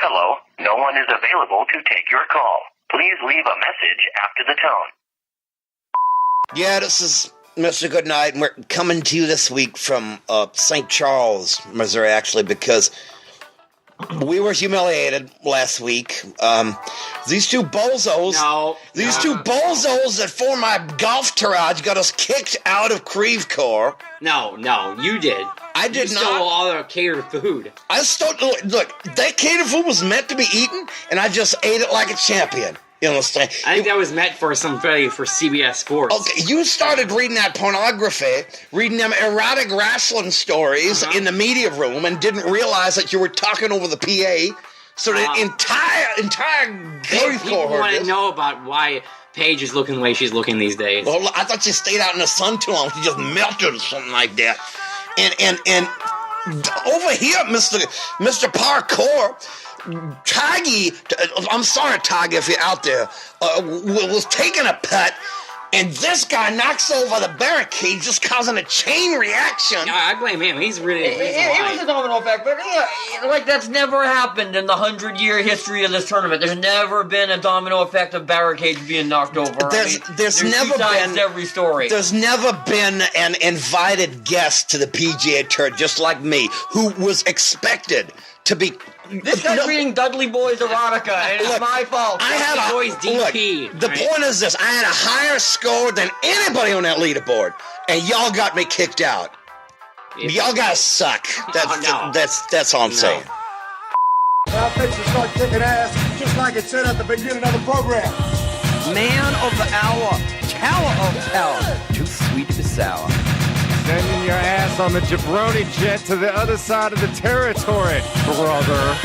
Hello, no one is available to take your call. Please leave a message after the tone. Yeah, this is Mr. Goodnight, and we're coming to you this week from St. Charles, Missouri, actually, because we were humiliated last week. These two bozos that form my golf garage got us kicked out of Creve Coeur. No, you did. I did you not. stole all their catered food. Look, that catered food was meant to be eaten, and I just ate it like a champion. You understand? I think that was meant for for CBS Sports. Okay, you started reading that pornography, reading them erotic wrestling stories in the media room, and didn't realize that you were talking over the PA. So the entire people want to know about why Paige is looking the way she's looking these days. Well, I thought she stayed out in the sun too long. She just melted or something like that. And over here, Mr. Parkour, Taggy, I'm sorry, Taggy, if you're out there, was taking a putt, and this guy knocks over the barricade, just causing a chain reaction. I blame him. He's really It was a domino effect, but that's never happened in the 100-year history of this tournament. There's never been a domino effect of barricades being knocked over. There's never been every story. There's never been an invited guest to the PGA Tour, just like me, who was expected to be. This guy's reading Dudley Boy's erotica, and it's my fault. The point is this: I had a higher score than anybody on that leaderboard, and y'all got me kicked out. Y'all guys suck. That's all I'm saying. Now fix to start kicking ass, just like it said at the beginning of the program. Man of the hour, tower of power, too sweet to be sour. Sending your ass on the jabroni jet to the other side of the territory, brother.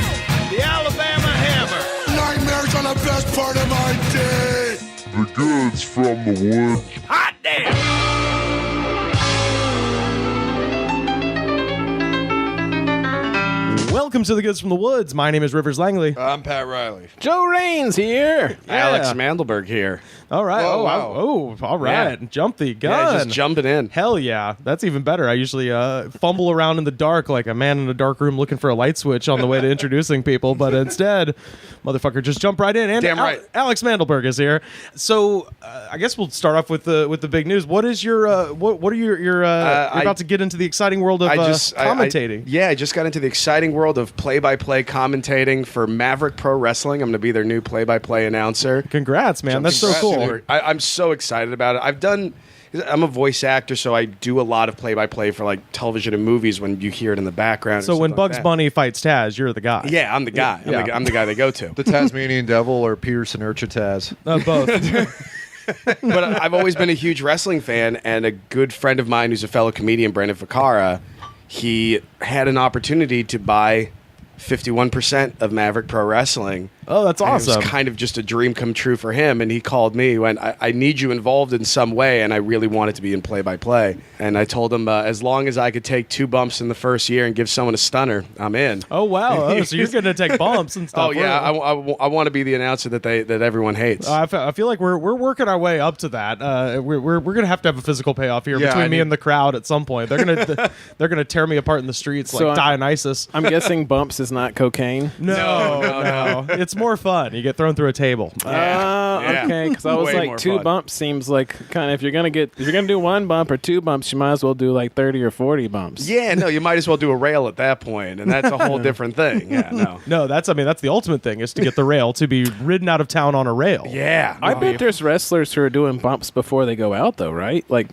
The Alabama Hammer. Nightmares on the best part of my day. The goods from the wood. Hot damn! Welcome to the Goods from the Woods. My name is Rivers Langley. I'm Pat Riley. Joe Raines here. Yeah. Alex Mandelberg here. All right. Whoa, wow. Oh, all right. Yeah. Jump the gun. Yeah, just jumping in. Hell yeah. That's even better. I usually fumble around in the dark like a man in a dark room looking for a light switch on the way to introducing people, but instead, motherfucker, just jump right in. And damn right. Alex Mandelberg is here. So I guess we'll start off with the big news. What is your what are your you're about to get into the exciting world of commentating? I just got into the exciting world of play-by-play commentating for Maverick Pro Wrestling. I'm going to be their new play-by-play announcer. Congrats, man. That's so cool. I'm so excited about it. I'm a voice actor, so I do a lot of play-by-play for like television and movies when you hear it in the background. So when Bugs Bunny fights Taz, you're the guy. Yeah, I'm the guy. I'm the guy they go to. The Tasmanian Devil or Peterson Urcha Taz? Both. But I've always been a huge wrestling fan, and a good friend of mine who's a fellow comedian, Brandon Ficarra, he had an opportunity to buy 51% of Maverick Pro Wrestling. Oh, that's awesome. It was kind of just a dream come true for him, and he called me when I need you involved in some way, and I really wanted to be in play-by-play. And I told him as long as I could take 2 bumps in the first year and give someone a stunner, I'm in. Oh, wow. Oh, so you're going to take bumps and stuff. Oh, yeah. I want to be the announcer that everyone hates. I feel like we're working our way up to that. We're going to have a physical payoff here between me and the crowd at some point. They're going to tear me apart in the streets like Dionysus. I'm guessing bumps is not cocaine. No. It's more fun. You get thrown through a table. Okay, because I was like 2 bumps seems like kind of if you're gonna do 1 bump or 2 bumps, you might as well do like 30 or 40 bumps. Yeah, no, you might as well do a rail at that point, and that's a whole different thing. Yeah, no, that's the ultimate thing is to get the rail to be ridden out of town on a rail. Yeah, I bet there's wrestlers who are doing bumps before they go out though, right? Like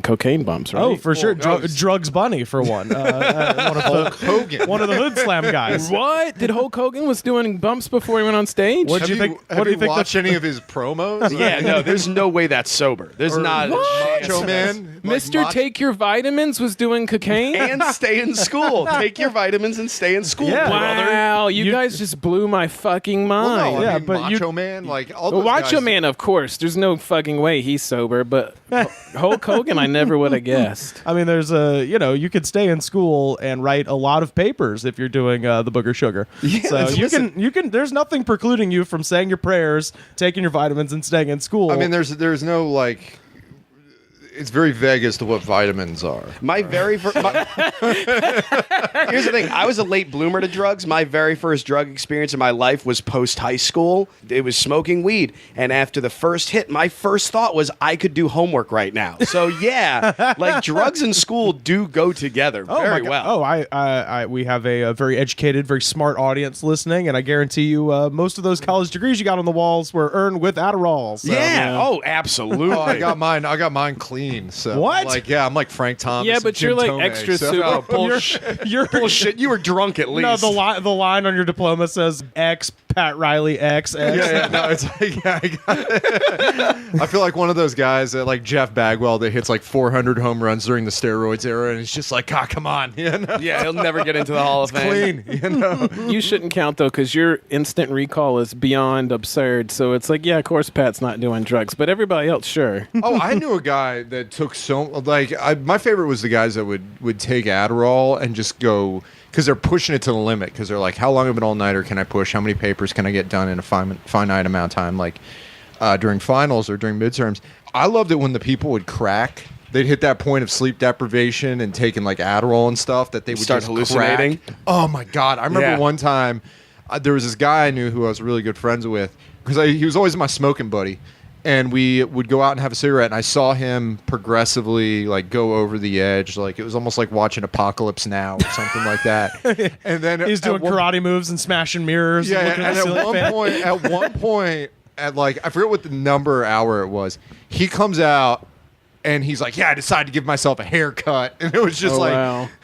cocaine bumps, right? Oh, for sure. Drugs Bunny for one. One of the Hood Slam guys. What? Did Hulk Hogan was doing bumps before he went on stage? What do you think? Have you watched any of his promos? Yeah, no, there's no way that's sober. There's not a chance. Macho Man, Mr. Take Your Vitamins was doing cocaine and stay in school. Take your vitamins and stay in school. Yeah. Wow, you guys just blew my fucking mind. Well, no, but Macho Man, like all those Macho guys. Man, of course. There's no fucking way he's sober, but Hulk Hogan, I never would have guessed. I mean, there's you could stay in school and write a lot of papers if you're doing the Booger Sugar. Yeah, so you can. There's nothing precluding you from saying your prayers, taking your vitamins, and staying in school. I mean, there's no like. it's very vague as to what vitamins are. My very first. Here's the thing. I was a late bloomer to drugs. My very first drug experience in my life was post high school. It was smoking weed, and after the first hit, my first thought was I could do homework right now. So yeah, like drugs and school do go together very well. Oh, we have a very educated, very smart audience listening, and I guarantee you, most of those college degrees you got on the walls were earned with Adderall. So. Yeah. Oh, absolutely. Oh, I got mine clean. So what? I'm like Frank Thomas. Yeah, but you're like Tomei, extra so. super. Oh, bullshit. You're bullshit. You were drunk at least. No, the line on your diploma says X Pat Riley X. Yeah, no, it's like I feel like one of those guys that like Jeff Bagwell that hits like 400 home runs during the steroids era, and it's just like, come on, you know? Yeah, he'll never get into the Hall of Fame. Clean, you know. You shouldn't count though, because your instant recall is beyond absurd. So it's like, yeah, of course, Pat's not doing drugs, but everybody else, sure. Oh, I knew a guy that took my favorite was the guys that would take Adderall and just go. Because they're pushing it to the limit. Because they're like, how long of an all-nighter can I push? How many papers can I get done in a finite amount of time? Like during finals or during midterms. I loved it when the people would crack. They'd hit that point of sleep deprivation and taking like Adderall and stuff that they would start just hallucinating. Crack. Oh my God! I remember one time there was this guy I knew who I was really good friends with because he was always my smoking buddy. And we would go out and have a cigarette, and I saw him progressively like go over the edge, like it was almost like watching Apocalypse Now or something like that. And then he's doing karate moves and smashing mirrors. Yeah, and at one point, at like I forget what the number hour it was, he comes out. And he's like, I decided to give myself a haircut. And it was just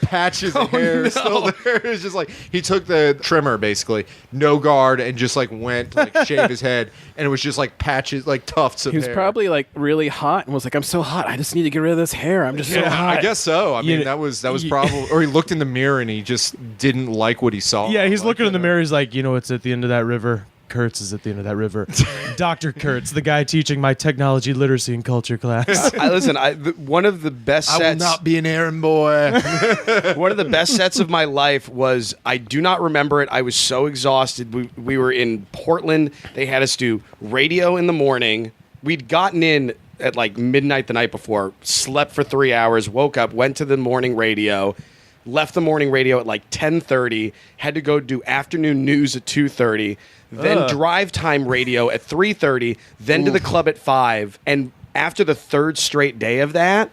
patches of hair still there. It was just like, he took the trimmer, basically, no guard, and just like went to like shave his head. And it was just like patches, like tufts of hair. He was probably like really hot and was like, I'm so hot. I just need to get rid of this hair. I'm just so hot. I guess so. I mean, that was probably, or he looked in the mirror and he just didn't like what he saw. Yeah, he's looking in the mirror. He's like, it's at the end of that river. Kurtz is at the end of that river. Dr. Kurtz, the guy teaching my technology literacy and culture class. One of the best sets. I will not be an errand boy. One of the best sets of my life was, I do not remember it. I was so exhausted. We were in Portland. They had us do radio in the morning. We'd gotten in at like midnight the night before, slept for 3 hours, woke up, went to the morning radio, left the morning radio at like 10:30, had to go do afternoon news at 2:30. Then drive time radio at 3:30, then to the club at 5, and after the third straight day of that,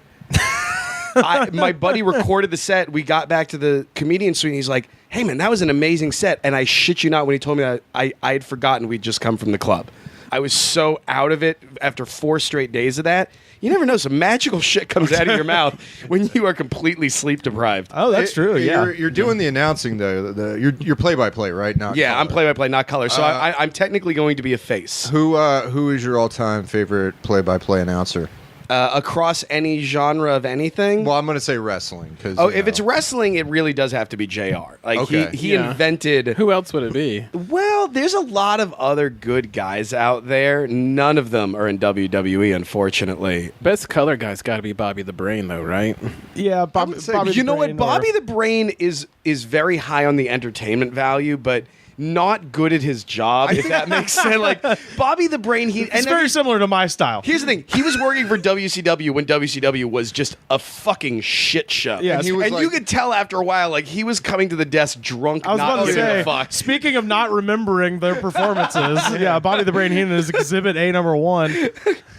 my buddy recorded the set. We got back to the comedian suite, and he's like, "Hey man, that was an amazing set." And I shit you not, when he told me that, I had forgotten we'd just come from the club. I was so out of it after 4 straight days of that. You never know, some magical shit comes out of your mouth when you are completely sleep deprived. Oh, that's true. Yeah, you're doing the announcing though. You're play-by-play, right? Not color. I'm play-by-play, not color. So I'm technically going to be a face. Who is your all-time favorite play-by-play announcer? Across any genre of anything? Well, I'm going to say wrestling. If it's wrestling, it really does have to be JR. Like he invented. Who else would it be? Well, there's a lot of other good guys out there. None of them are in WWE, unfortunately. Best color guy's got to be Bobby the Brain, though, right? Yeah, Bobby. You know what? Bobby the Brain is very high on the entertainment value, but not good at his job, if that makes sense. Like Bobby the Brain, it's very similar to my style. Here's the thing: he was working for WCW when WCW was just a fucking shit show. Yeah, and you could tell after a while, like he was coming to the desk drunk, not giving a fuck. Speaking of not remembering their performances, Bobby the Brain Heenan is Exhibit A number 1.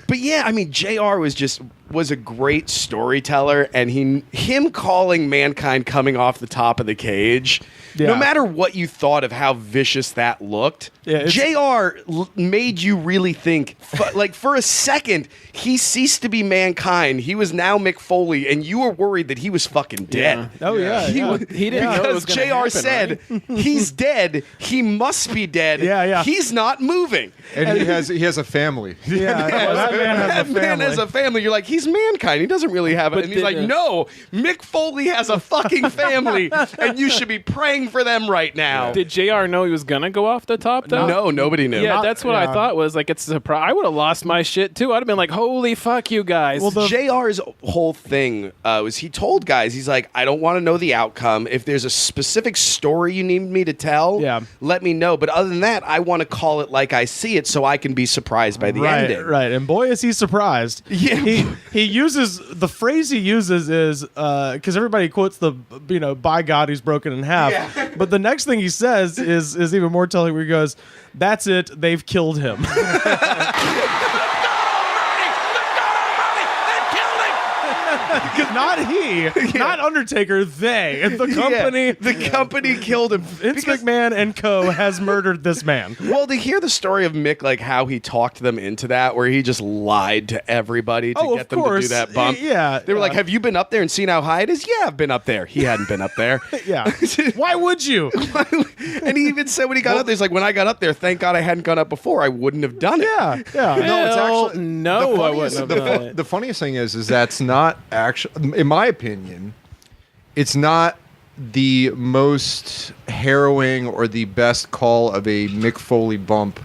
But yeah, I mean, JR was a great storyteller, and him calling Mankind coming off the top of the cage. Yeah. No matter what you thought of how vicious that looked, JR made you really think. Like for a second, he ceased to be Mankind. He was now Mick Foley, and you were worried that he was fucking dead. Yeah. Oh yeah, he didn't know it was JR happen, said, right? "He's dead. He must be dead. Yeah. He's not moving." And he has a family. Yeah, that man has a family. You're like, he's Mankind. He doesn't really have it. And he's like, no, Mick Foley has a fucking family, and you should be praying rooting for them right now. Did JR know he was gonna go off the top though? No, nobody knew. Yeah, that's what I thought was like it's a surprise. I would have lost my shit too. I'd have been like, "Holy fuck, you guys!" Well, JR's whole thing was he told guys, he's like, "I don't want to know the outcome. If there's a specific story you need me to tell, let me know. But other than that, I want to call it like I see it, so I can be surprised by the ending." Right, and boy is he surprised. Yeah, he uses the phrase he uses is because everybody quotes the by God he's broken in half. Yeah. But the next thing he says is even more telling, where he goes, "That's it, they've killed him." Not he, not Undertaker, they. The company. The company killed him. Vince McMahon and co. has murdered this man. Well, to hear the story of Mick, like how he talked them into that, where he just lied to everybody to get them to do that bump. Yeah. They were like, "Have you been up there and seen how high it is?" "Yeah, I've been up there." He hadn't been up there. Yeah. Why would you? And he even said when he got up there, he's like, "When I got up there, thank God I hadn't gone up before. I wouldn't have done it." Yeah. Yeah. No, it's actually no, I wouldn't have done it. The funniest thing is that's not actually, in my opinion, it's not the most harrowing or the best call of a Mick Foley bump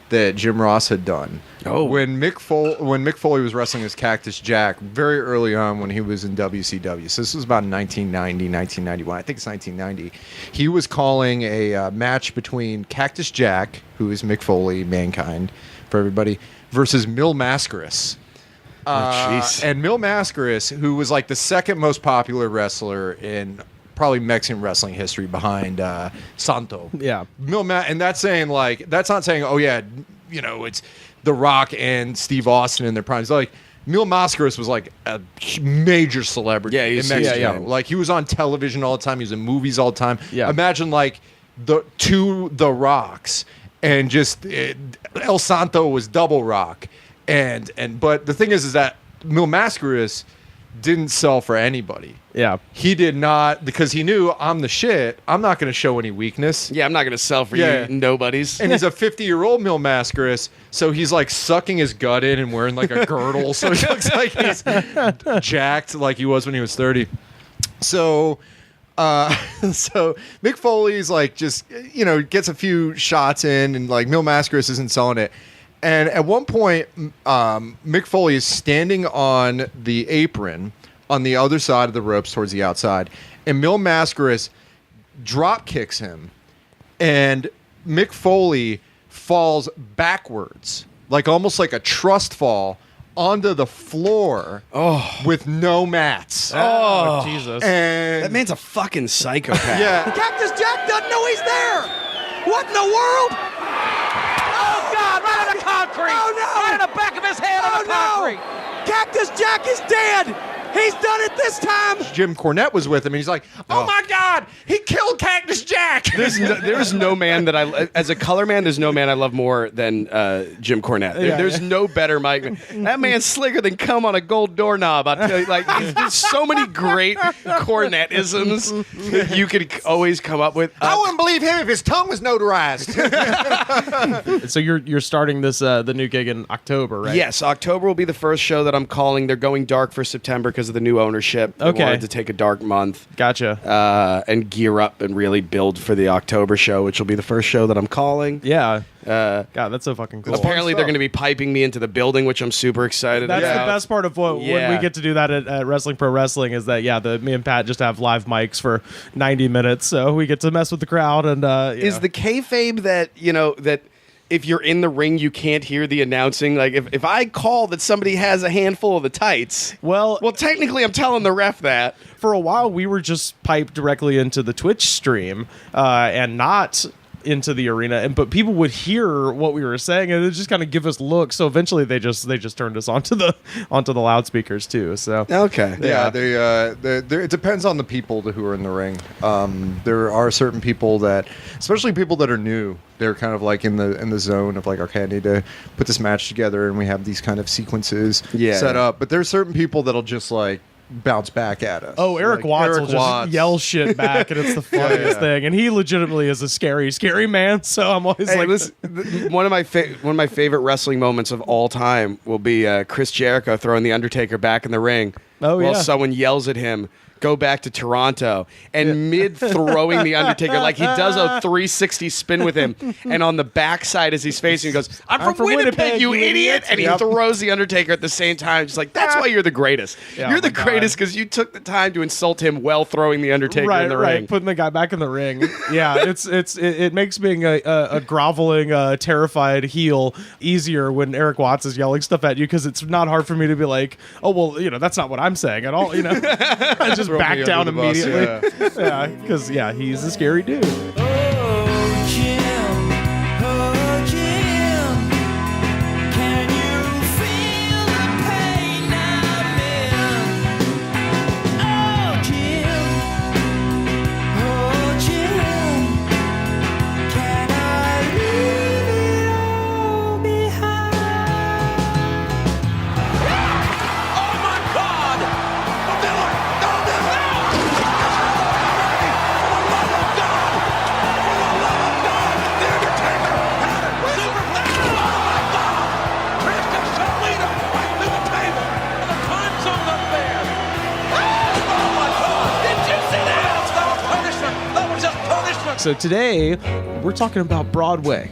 that Jim Ross had done. Oh, when Mick Foley was wrestling as Cactus Jack very early on when he was in WCW. So this was about 1990, 1991. I think it's 1990. He was calling a match between Cactus Jack, who is Mick Foley, Mankind, for everybody, versus Mil Mascaras. And Mil Mascaras, who was like the second most popular wrestler in probably Mexican wrestling history behind Santo. Yeah. And that's saying like, that's not saying, oh yeah, it's The Rock and Steve Austin in their primes. Like Mil Mascaras was like a major celebrity in Mexico. Yeah. Like he was on television all the time. He was in movies all the time. Yeah. Imagine like the Rocks and just El Santo was double Rock. But the thing is that Mil Mascaras didn't sell for anybody. Yeah. He did not, because he knew I'm the shit. I'm not going to show any weakness. Yeah, I'm not going to sell for you nobodies. And he's a 50-year-old Mil Mascaras, so he's like sucking his gut in and wearing like a girdle, so he looks like he's jacked like he was when he was 30. So Mick Foley's like just, gets a few shots in and like Mil Mascaras isn't selling it. And at one point, Mick Foley is standing on the apron on the other side of the ropes towards the outside, and Mil Mascaras drop kicks him, and Mick Foley falls backwards, like almost like a trust fall, onto the floor with no mats. Oh, Jesus. And that man's a fucking psychopath. Yeah. Cactus Jack doesn't know he's there. What in the world? Oh, God, right on the concrete. Oh, no. Right on the back of his head on the concrete. Cactus Jack is dead. He's done it this time. Jim Cornette was with him, and he's like, "Oh my God, he killed Cactus Jack." There's no man that as a color man, there's no man I love more than Jim Cornette. There's no better Mike. That man's slicker than cum on a gold doorknob. I tell you, like there's so many great Cornette-isms that you could always come up with. I wouldn't believe him if his tongue was notarized. So you're starting this the new gig in October, right? Yes, October will be the first show that I'm calling. They're going dark for September because of the new ownership. They wanted to take a dark month. Gotcha. And gear up and really build for the October show, which will be the first show that I'm calling. Yeah. God, that's so fucking cool. Apparently, they're going to be piping me into the building, which I'm super excited about. That's the best part of when we get to do that at Wrestling Pro Wrestling is that, me and Pat just have live mics for 90 minutes, so we get to mess with the crowd. And is the kayfabe that, that if you're in the ring, you can't hear the announcing? Like, if I call that somebody has a handful of the tights, well, technically I'm telling the ref that. For a while, we were just piped directly into the Twitch stream and not into the arena, but people would hear what we were saying and it just kind of give us looks. So eventually they just turned us onto the loudspeakers too. So okay, yeah, it depends on the people who are in the ring. There are certain people that, especially people that are new, they're kind of like in the zone of like, okay, I need to put this match together, and we have these kind of sequences set up. But there's certain people that'll just like bounce back at us. Oh, Eric Watts will just yell shit back, and it's the funniest thing. And he legitimately is a scary, scary man. So I'm always one of my favorite wrestling moments of all time will be Chris Jericho throwing the Undertaker back in the ring. Oh, while someone yells at him, go back to Toronto, and mid throwing the Undertaker, like he does a 360 spin with him, and on the backside as he's facing, he goes, I'm from Winnipeg, you idiot! And he throws the Undertaker at the same time. Just like, that's why you're the greatest. You're the greatest because you took the time to insult him while throwing the Undertaker in the ring. Putting the guy back in the ring. Yeah, it makes being a groveling, terrified heel easier when Eric Watts is yelling stuff at you, because it's not hard for me to be like, oh, well, that's not what I'm saying at all, I just back down immediately. Yeah, because he's a scary dude. So today, we're talking about Broadway.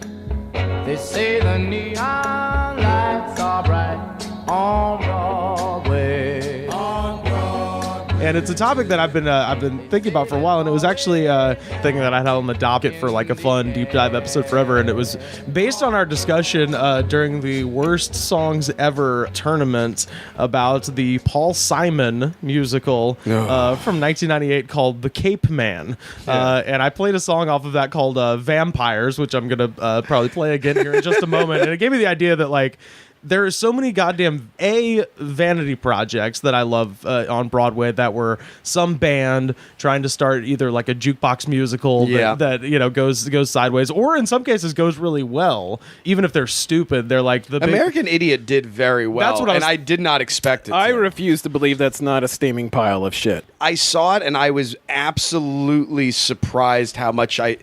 They say the neon lights are bright on Broadway. And it's a topic that I've been thinking about for a while, and it was actually a thing that I had on the docket for like a fun deep dive episode forever, and it was based on our discussion during the Worst Songs Ever tournament about the Paul Simon musical from 1998 called The Cape Man. And I played a song off of that called Vampires, which I'm going to probably play again here in just a moment. And it gave me the idea that, like, there are so many goddamn vanity projects that I love on Broadway that were some band trying to start either like a jukebox musical that goes sideways, or in some cases goes really well. Even if they're stupid, they're like the American Idiot did very well. That's what I did not expect it. I refuse to believe that's not a steaming pile of shit. I saw it and I was absolutely surprised how much I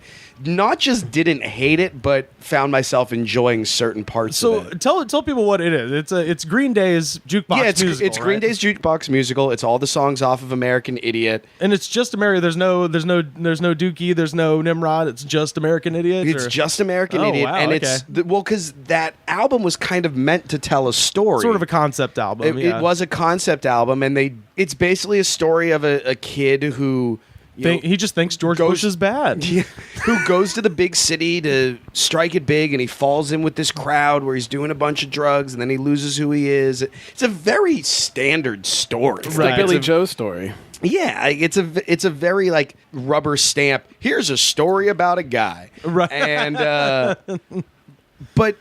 not just didn't hate it, but found myself enjoying certain parts of it. So tell people what it is. It's Green Day's jukebox musical. It's Green Day's jukebox musical. It's all the songs off of American Idiot. And it's just American. There's no Dookie, there's no Nimrod. It's just American Idiot. It's just American Idiot. Wow, and it's because that album was kind of meant to tell a story. Sort of a concept album. It was a concept album, and it's basically a story of a kid who he just thinks George Bush is bad. Who goes to the big city to strike it big, and he falls in with this crowd where he's doing a bunch of drugs, and then he loses who he is. It's a very standard story. It's the Billy Joe story. Yeah, it's a very like rubber stamp. Here's a story about a guy, right? And but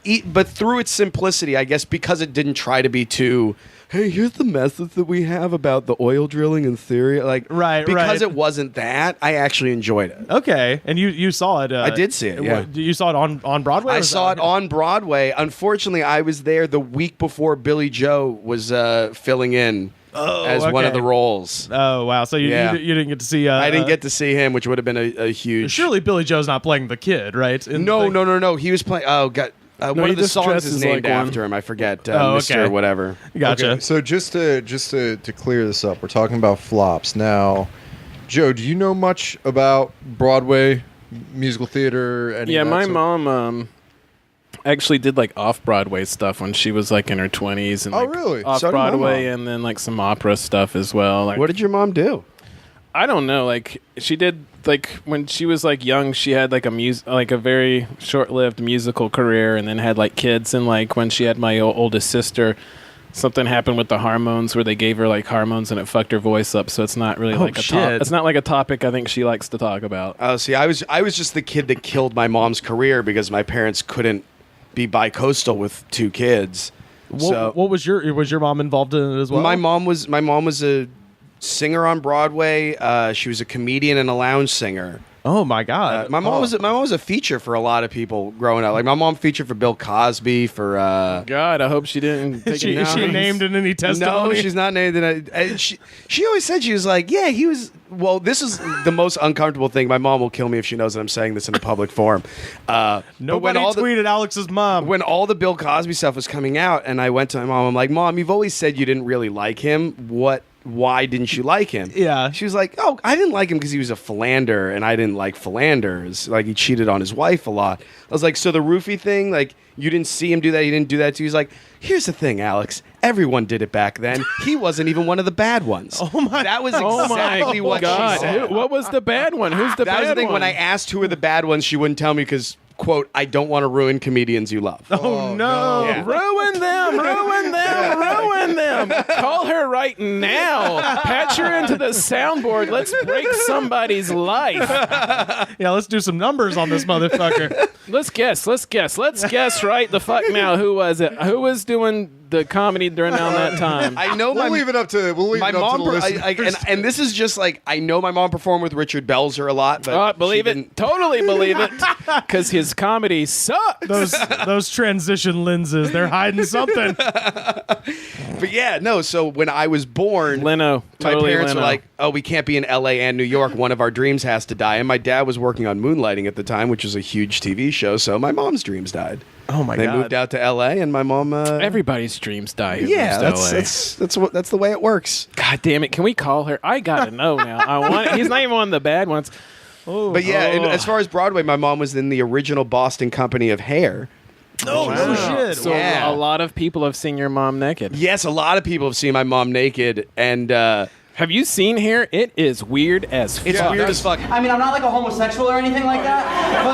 through its simplicity, I guess because it didn't try to be too. Hey, here's the message that we have about the oil drilling in Syria. Because it wasn't that, I actually enjoyed it. Okay, and you saw it. I did see it, yeah. You saw it on Broadway? I saw it on Broadway. Unfortunately, I was there the week before Billy Joe was filling in as one of the roles. Oh, wow. So you didn't get to see... I didn't get to see him, which would have been a huge... Surely Billy Joe's not playing the kid, right? No. He was playing... Oh, God. One of the songs is named after him. I forget. Mr. Whatever. Gotcha. Okay, so just to clear this up, we're talking about flops. Now, Joe, do you know much about Broadway musical theater? Yeah, my mom actually did like off-Broadway stuff when she was like in her 20s. And, really? Off-Broadway and then like some opera stuff as well. Like, what did your mom do? I don't know. Like she did, like when she was like young, she had like a very short-lived musical career, and then had like kids. And like when she had my oldest sister, something happened with the hormones where they gave her like hormones and it fucked her voice up. So it's not really it's not like a topic I think she likes to talk about. Oh, see, I was just the kid that killed my mom's career because my parents couldn't be bi-coastal with two kids. What was your mom involved in it as well? My mom was a singer on Broadway. She was a comedian and a lounge singer. Oh my God! My mom was a feature for a lot of people growing up. Like my mom featured for Bill Cosby. For God, I hope she didn't. Take she named in any testimony. No, she's not named in it. She always said, she was like, yeah, he was. Well, this is the most uncomfortable thing. My mom will kill me if she knows that I'm saying this in a public forum. Nobody tweeted Alex's mom. When all the Bill Cosby stuff was coming out, and I went to my mom, I'm like, Mom, you've always said you didn't really like him. why didn't you like him? Yeah. She was like, oh, I didn't like him because he was a philanderer, and I didn't like philanderers. Like, he cheated on his wife a lot. I was like, so the roofie thing, like, you didn't see him do that, he didn't do that to you? He's like, here's the thing, Alex. Everyone did it back then. He wasn't even one of the bad ones. Oh my! That was exactly what God. she said. What was the bad one? Who's the bad one? That was the thing. When I asked who were the bad ones, she wouldn't tell me because, quote, I don't want to ruin comedians you love. Oh, no. Yeah. Ruin them, ruin them, ruin them. Call her right now. Patch her into the soundboard. Let's break somebody's life. Yeah, let's do some numbers on this motherfucker. Let's guess right the fuck now. Who was it? Who was doing the comedy during that time? I know We'll leave it up to my mom. the listeners. And this is just like, I know my mom performed with Richard Belzer a lot, but believe it, totally believe it, because his comedy sucks. Those transition lenses, they're hiding something. But yeah, no. So when I was born, Leno, my totally parents Leno. were like, "Oh, we can't be in L.A. and New York. One of our dreams has to die." And my dad was working on Moonlighting at the time, which was a huge TV show. So my mom's dreams died. Oh my They God. moved out to L.A. and my mom. Everybody's dreams die. Who Yeah, moves to LA. that's the way it works. God damn it! Can we call her? I gotta know now. I want. He's not even one of the bad ones. But yeah, and as far as Broadway, my mom was in the original Boston company of Hair. Oh, no shit. So Yeah. a lot of people have seen your mom naked. Yes, a lot of people have seen my mom naked, and have you seen Hair? It is weird as fuck. it's weird as fuck. I mean, I'm not like a homosexual or anything like that,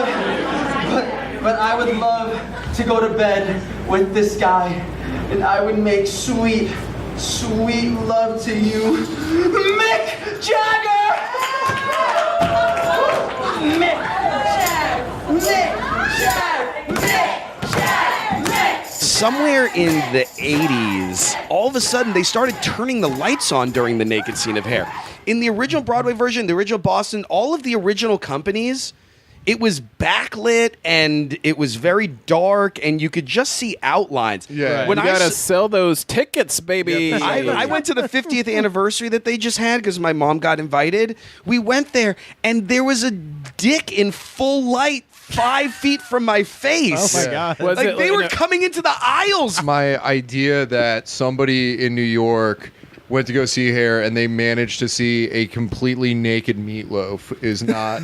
but I would love to go to bed with this guy, and I would make sweet, sweet love to you, Mick Jagger! Mick Jagger! Somewhere in the 80s, all of a sudden they started turning the lights on during the naked scene of Hair. In the original Broadway version, the original Boston, all of the original companies, it was backlit and it was very dark and you could just see outlines. Yeah. You gotta sell those tickets, baby. Yeah, I went to the 50th anniversary that they just had because my mom got invited. We went there and there was a dick in full light 5 feet from my face. Oh my God. Was Like it they were coming into the aisles. My idea that somebody in New York went to go see Hair and they managed to see a completely naked Meatloaf is not.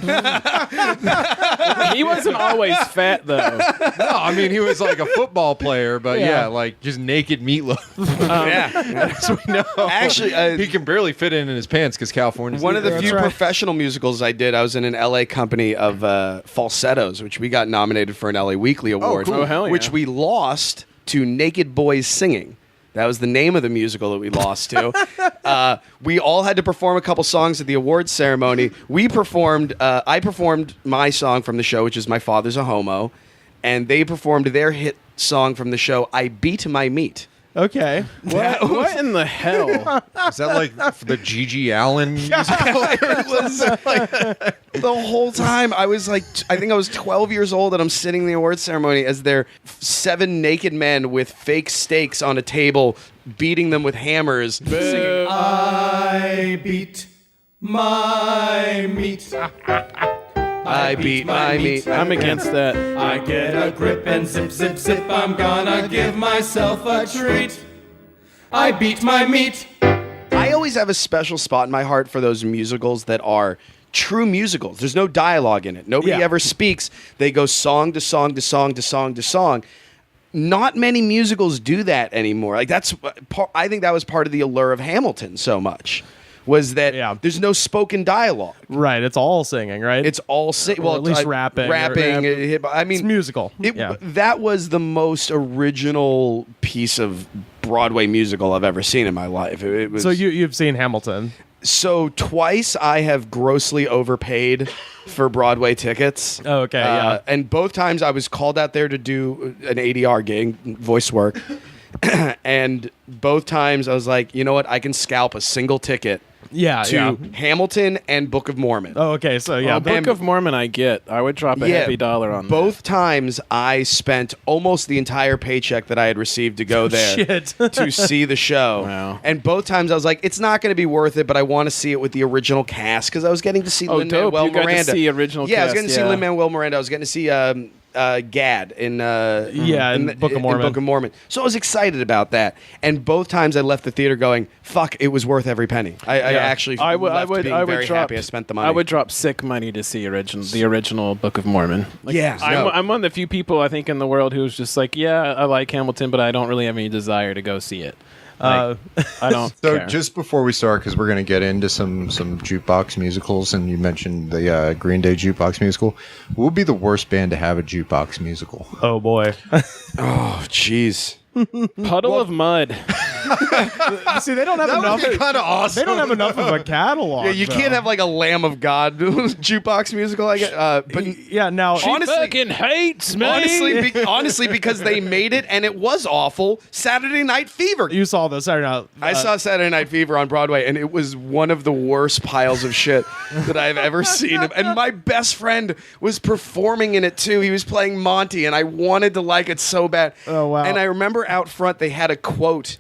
He wasn't always fat though. No, I mean he was like a football player, but yeah, like just naked Meatloaf. Yeah. As we know. Actually, he can barely fit in his pants because California's one of the legal. few professional musicals I did, I was in an LA company of falsettos, which we got nominated for an LA Weekly Award, cool. Oh, hell yeah. which we lost to Naked Boys Singing. That was the name of the musical that we lost to. We all had to perform a couple songs at the awards ceremony. I performed my song from the show, which is My Father's a Homo, and they performed their hit song from the show, I Beat My Meat. Okay. What in the hell? Is that like the Gigi Allen musical? It was like, the whole time I was like, I think I was 12 years old and I'm sitting in the awards ceremony as there 7 naked men with fake steaks on a table beating them with hammers. Singing, I beat my meat. I beat my meat. I'm against that. I get a grip and zip, zip, zip. I'm gonna give myself a treat. I beat my meat. I always have a special spot in my heart for those musicals that are true musicals. There's no dialogue in it. Nobody ever speaks. They go song to song to song to song to song. Not many musicals do that anymore. Like I think that was part of the allure of Hamilton so much. Was that there's no spoken dialogue. Right, it's all singing, right? It's all Well, at least rapping. Rapping. I mean, it's musical. That was the most original piece of Broadway musical I've ever seen in my life. It was, so you've seen Hamilton. So twice I have grossly overpaid for Broadway tickets. Oh, okay, yeah. And both times I was called out there to do an ADR gig, voice work. And both times I was like, you know what? I can scalp a single ticket. To Hamilton and Book of Mormon. Oh, okay. So Book of Mormon, I get. I would drop a heavy dollar on that. Both times I spent almost the entire paycheck that I had received to go there to see the show. Wow. And both times I was like, it's not going to be worth it, but I want to see it with the original cast because I was getting to see Lin-Manuel Miranda. You got to see original Yeah, cast. I was getting to see Lin-Manuel Miranda. I was getting to see Gad in Book of Mormon. Book of Mormon. So I was excited about that, and both times I left the theater going, "Fuck, it was worth every penny." I actually left being very happy I spent the money. I would drop sick money to see the original Book of Mormon. I'm one of the few people I think in the world who's just like, yeah, I like Hamilton, but I don't really have any desire to go see it. I don't. So care. just before we start, because we're going to get into some jukebox musicals, and you mentioned the Green Day jukebox musical, what would be the worst band to have a jukebox musical? Oh boy. Oh jeez. Puddle of Mud. See, they don't have enough. Kind of awesome. They don't have enough of a catalog. Yeah, you can't have like a Lamb of God jukebox musical. I guess, but yeah, now honestly, fucking hates me. Honestly, because they made it and it was awful. Saturday Night Fever. You saw this Saturday Night. I saw Saturday Night Fever on Broadway, and it was one of the worst piles of shit that I've ever seen. And my best friend was performing in it too. He was playing Monty, and I wanted to like it so bad. Oh wow! And I remember out front they had a quote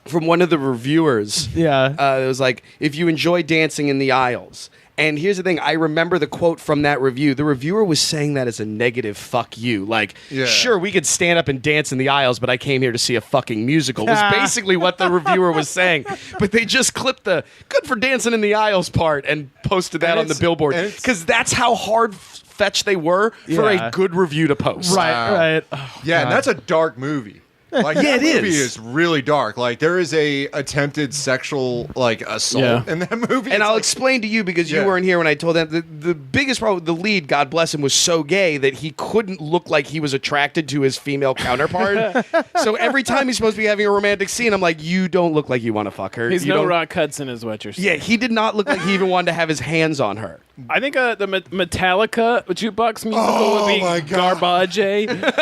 from one of the reviewers. Yeah. It was like, if you enjoy dancing in the aisles. And here's the thing, I remember the quote from that review. The reviewer was saying that as a negative fuck you. Like, sure, we could stand up and dance in the aisles, but I came here to see a fucking musical. Was basically what the reviewer was saying. But they just clipped the good for dancing in the aisles part and posted that on the billboard. Because that's how hard fetch they were for a good review to post. Right. Oh, yeah, and that's a dark movie. Like, yeah, that movie is really dark. Like, there is a attempted sexual assault in that movie. And I'll explain to you, because you weren't here when I told them, the biggest problem, the lead, God bless him, was so gay that he couldn't look like he was attracted to his female counterpart. So every time he's supposed to be having a romantic scene, I'm like, you don't look like you want to fuck her. He's Rock Hudson is what you're saying. Yeah, he did not look like he even wanted to have his hands on her. I think the Metallica jukebox musical would be garbage. Enter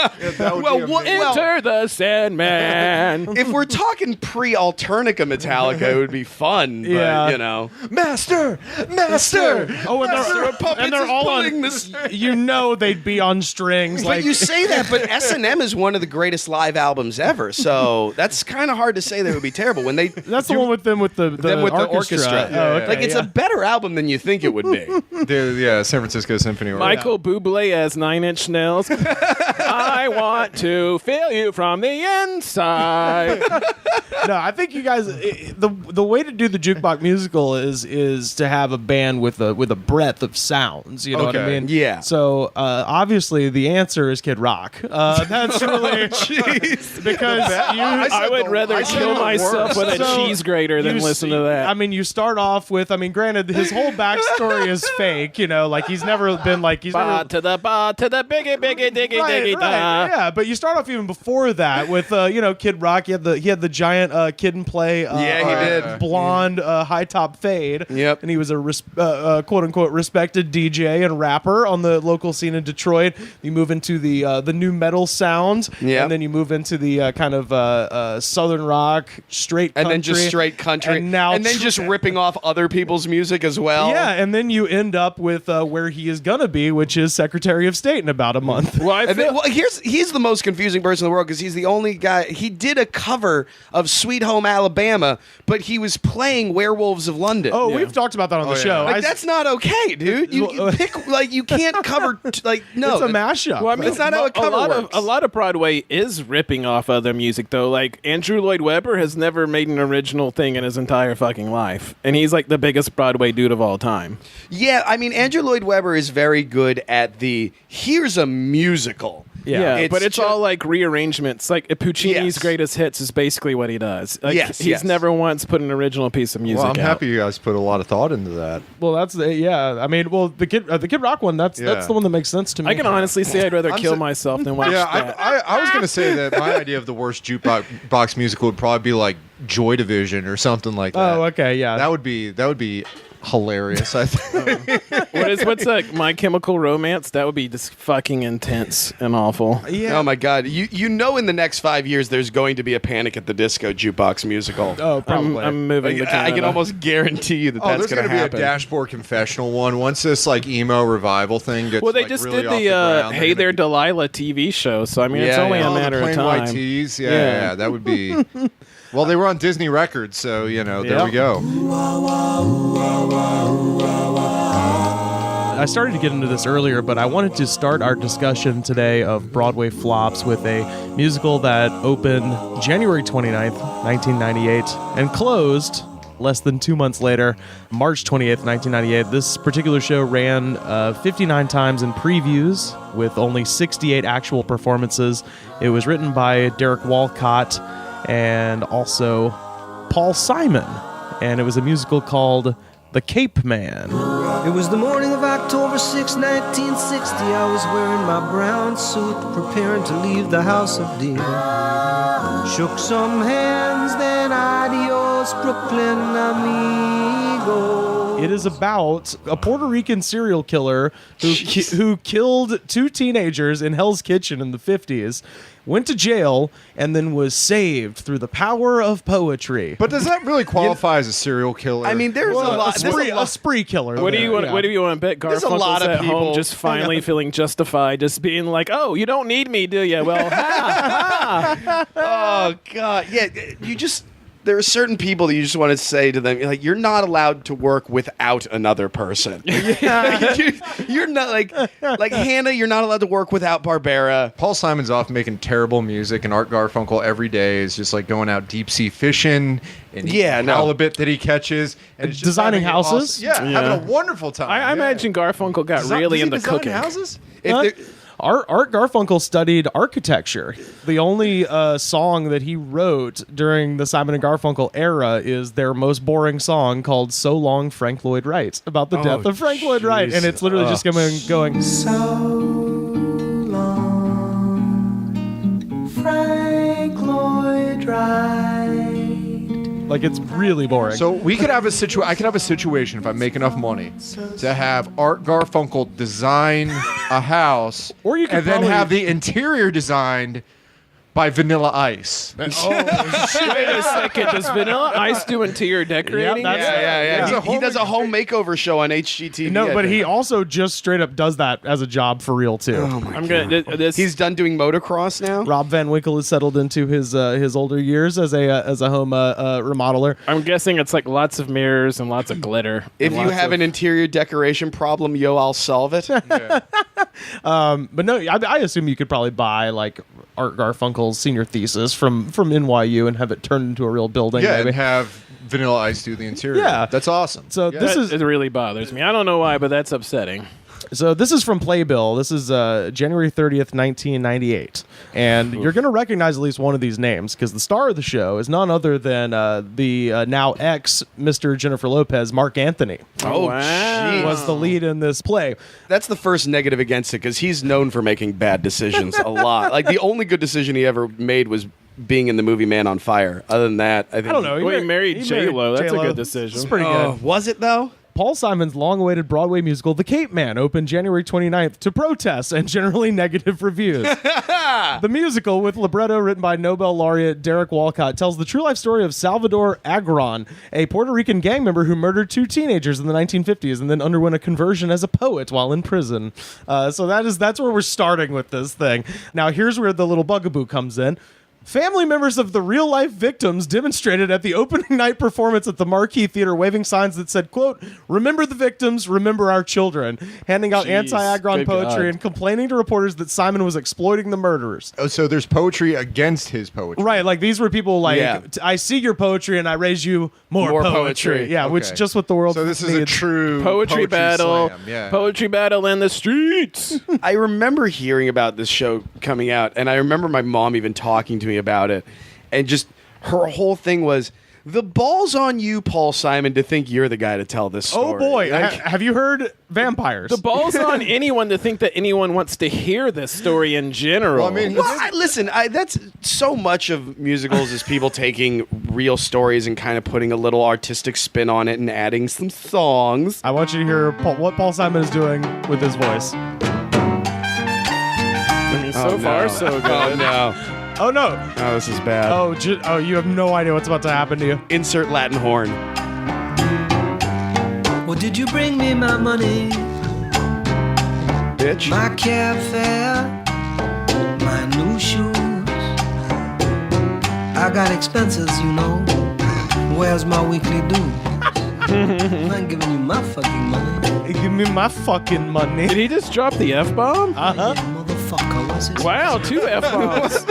the Sandman. If we're talking pre-Alternica Metallica, it would be fun. But, you know, Master. Oh, and they're all on this. You know, they'd be on strings. But like you say that, but S&M is one of the greatest live albums ever. So that's kind of hard to say they would be terrible when they. That's the one with them with the orchestra. Oh, okay, like it's a better album than you think it would be. San Francisco Symphony Orchestra. Michael Bublé as Nine Inch Nails. I want to feel you from the inside. No, I think you guys. The way to do the jukebox musical is to have a band with a breadth of sounds. You know what I mean? Yeah. So obviously the answer is Kid Rock. That's really because I would rather kill myself with a cheese grater than listen to that. I mean, you start off with. I mean, granted, his whole backstory is fake. You know, like he's never been like he's never to the biggie diggy diggy da. Yeah, but you start off even before that with Kid Rock. He had the giant Kid and Play. He did blonde high top fade. Yep, and he was a quote unquote respected DJ and rapper on the local scene in Detroit. You move into the new metal sounds, and then you move into the kind of southern rock, straight country, and then just straight country, and then just ripping off other people's music as well. Yeah, and then you end up with where he is gonna be, which is Secretary of State in about a month. He's the most confusing person in the world because he's the only guy. He did a cover of Sweet Home Alabama, but he was playing Werewolves of London. Oh, we've talked about that on the show. Like, that's not okay, dude. You pick you can't cover no. It's a mashup. Well, I mean, it's not how a cover works. A lot of Broadway is ripping off other music though. Like Andrew Lloyd Webber has never made an original thing in his entire fucking life, and he's like the biggest Broadway dude of all time. Yeah, I mean, Andrew Lloyd Webber is very good at here's a musical. Yeah, but it's all like rearrangements. Like Puccini's greatest hits is basically what he does. Like, he's never once put an original piece of music out. I'm happy you guys put a lot of thought into that. Well, that's I mean, the Kid Rock one. That's the one that makes sense to me. I can honestly say I'd rather kill myself than watch that. I was going to say that my idea of the worst jukebox musical would probably be like Joy Division or something like that. Oh, okay, yeah. That would be hilarious, I think. What's like My Chemical Romance? That would be just fucking intense and awful. Yeah. Oh my god. You know in the next 5 years there's going to be a Panic at the Disco jukebox musical. Oh, probably. I'm moving to Canada. I can almost guarantee you that's going to happen. There's going to be a Dashboard Confessional one. Once this like emo revival thing gets they just really did off the ground, Hey There Delilah TV show, so I mean it's only a matter of time. White tees. Yeah, that would be. Well, they were on Disney Records, so there we go. I started to get into this earlier, but I wanted to start our discussion today of Broadway flops with a musical that opened January 29th, 1998, and closed less than 2 months later, March 28th, 1998. This particular show ran 59 times in previews with only 68 actual performances. It was written by Derek Walcott and also Paul Simon, and it was a musical called The Cape Man. It was the morning of October 6, 1960. I was wearing my brown suit, preparing to leave the house of dear. Shook some hands, then adios, Brooklyn amigo. It is about a Puerto Rican serial killer who killed 2 teenagers in Hell's Kitchen in the 50s, went to jail, and then was saved through the power of poetry. But does that really qualify as a serial killer? I mean, there's a spree killer. What do you want? What do you want to bet? There's a Garfunkel's lot of at people- home, just finally feeling justified, just being like, "Oh, you don't need me, do you?" Well, Oh God, yeah. There are certain people that you just want to say to them, like, you're not allowed to work without another person. You're not like Hannah. You're not allowed to work without Barbara. Paul Simon's off making terrible music, and Art Garfunkel every day is just like going out deep sea fishing and halibut that he catches and it's just designing having houses. having a wonderful time. I imagine Garfunkel got really into cooking. Houses? Art Garfunkel studied architecture. The only song that he wrote during the Simon and Garfunkel era is their most boring song called "So Long, Frank Lloyd Wright," about the death of Frank Lloyd Wright, and it's literally just going. So long, Frank Lloyd Wright. Like, it's really boring. So we could have I could have a situation if I make enough money to have Art Garfunkel design a house, or you could and then have the interior designed by Vanilla Ice. Wait a second. Does Vanilla Ice do interior decorating? Yeah. He does a home makeover show on HGTV. No, but he also just straight up does that as a job for real too. Oh my God. He's done doing motocross now. Rob Van Winkle has settled into his older years as a home remodeler. I'm guessing it's like lots of mirrors and lots of glitter. If you have an interior decoration problem, I'll solve it. But no, I assume you could probably buy like Art Garfunkel's senior thesis from NYU and have it turned into a real building. Yeah, maybe. and have Vanilla Ice do the interior. Yeah. That's awesome. So it really bothers me. I don't know why, but that's upsetting. So this is from Playbill. This is January 30th, 1998. And you're going to recognize at least one of these names because the star of the show is none other than the now ex Mr. Jennifer Lopez, Mark Anthony. Oh, wow. Was the lead in this play. That's the first negative against it because he's known for making bad decisions a lot. Like, the only good decision he ever made was being in the movie Man on Fire. Other than that, I don't know. He married J-Lo. That's a J-Lo. good decision. It's pretty good. Was it, though? Paul Simon's long-awaited Broadway musical, The Cape Man, opened January 29th to protests and generally negative reviews. The musical, with libretto written by Nobel laureate Derek Walcott, tells the true-life story of Salvador Agron, a Puerto Rican gang member who murdered 2 teenagers in the 1950s and then underwent a conversion as a poet while in prison. So that's where we're starting with this thing. Now, here's where the little bugaboo comes in. Family members of the real-life victims demonstrated at the opening night performance at the Marquee Theater, waving signs that said, quote, "Remember the victims, remember our children," handing out anti-Agron poetry and complaining to reporters that Simon was exploiting the murderers. Oh, so there's poetry against his poetry. Right, like these were people like, I see your poetry and I raise you more poetry. Yeah, which Okay. just what the world So this is needs. a true Poetry battle. slam, yeah. Poetry battle in the streets. I remember hearing about this show coming out, and I remember my mom even talking to me about it, and just her whole thing was, the ball's on you, Paul Simon, to think you're the guy to tell this story. Oh boy, Like, have you heard Vampires? The ball's on anyone to think that anyone wants to hear this story in general. Well, I mean, listen, that's so much of musicals is people taking real stories and kind of putting a little artistic spin on it and adding some songs. I want you to hear what Paul Simon is doing with his voice. I mean, so far, so good. Oh, no. Oh, no. Oh, this is bad. Oh, you have no idea what's about to happen to you. Insert Latin horn. Well, did you bring me my money? Bitch. My cab fare, my new shoes. I got expenses, you know. Where's my weekly due? I'm giving you my fucking money. Give me my fucking money. Did he just drop the F-bomb? Uh-huh. Yeah, motherfucker, what's his Wow, 2 F-bombs.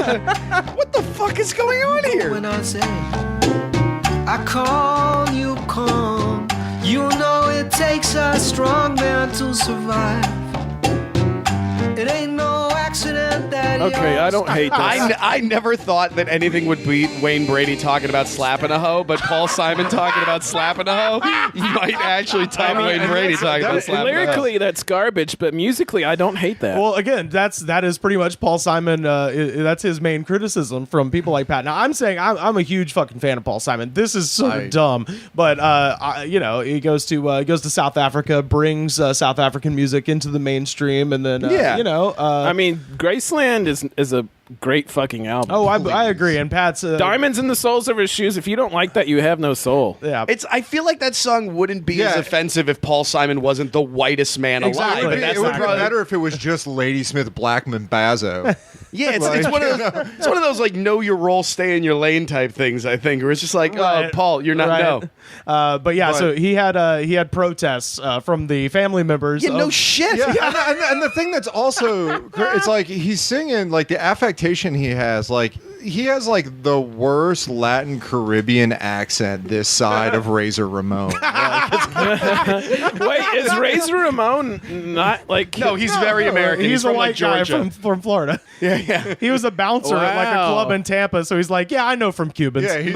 What the fuck is going on here? When I say, I call you calm, you know it takes a strong man to survive. It ain't no accident that Okay, I don't hate this. I never thought that anything would beat Wayne Brady talking about slapping a hoe, but Paul Simon talking about slapping a hoe might actually top Wayne Brady talking about slapping a hoe. Lyrically, that's garbage, but musically, I don't hate that. Well, again, that is pretty much Paul Simon. That's his main criticism from people like Pat. Now, I'm saying I'm a huge fucking fan of Paul Simon. This is sort of dumb, but he goes to South Africa, brings South African music into the mainstream, and then I mean, Graceland is a great fucking album. Oh, I agree. And Pat's Diamonds in the Soles of His Shoes. If you don't like that, you have no soul. Yeah, I feel like that song wouldn't be as offensive if Paul Simon wasn't the whitest man alive. But It would be better if it was just Ladysmith Blackman Bazo. Yeah, it's one of those like know your role, stay in your lane type things. I think, where it's just like, Paul, you're not so he had protests from the family members. Yeah, no shit. Yeah, and the thing that's also, it's like he's singing like the affectation he has, like he has like the worst Latin Caribbean accent this side of Razor Ramon. Wait, is Razor Ramon not like? No, he's very American. He's a from, white like, guy Georgia. from Florida. Yeah. He was a bouncer at like a club in Tampa, so he's like, yeah, I know from Cubans. Yeah, he's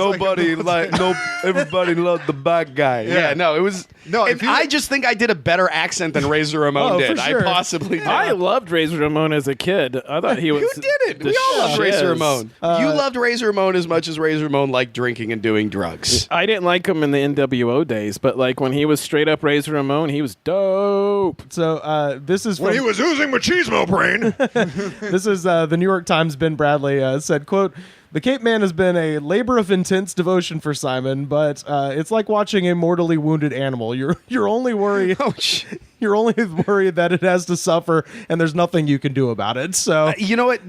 everybody loved the black guy. Yeah, no, it was. No, I just think I did a better accent than Razor Ramon did. for sure. I possibly did. I loved Razor Ramon as a kid. I thought he was. You did it. We all loved Razor Ramon. You loved Razor Ramon as much as Razor Ramon liked drinking and doing drugs. I didn't like him in the NWO days, but like when he was straight up Razor Ramon, he was dope. So this is when he was oozing machismo brain. This is the New York Times. Ben Bradley said, quote, "The Cape Man has been a labor of intense devotion for Simon, but it's like watching a mortally wounded animal. You're only worried. You're only worried that it has to suffer, and there's nothing you can do about it." So you know what?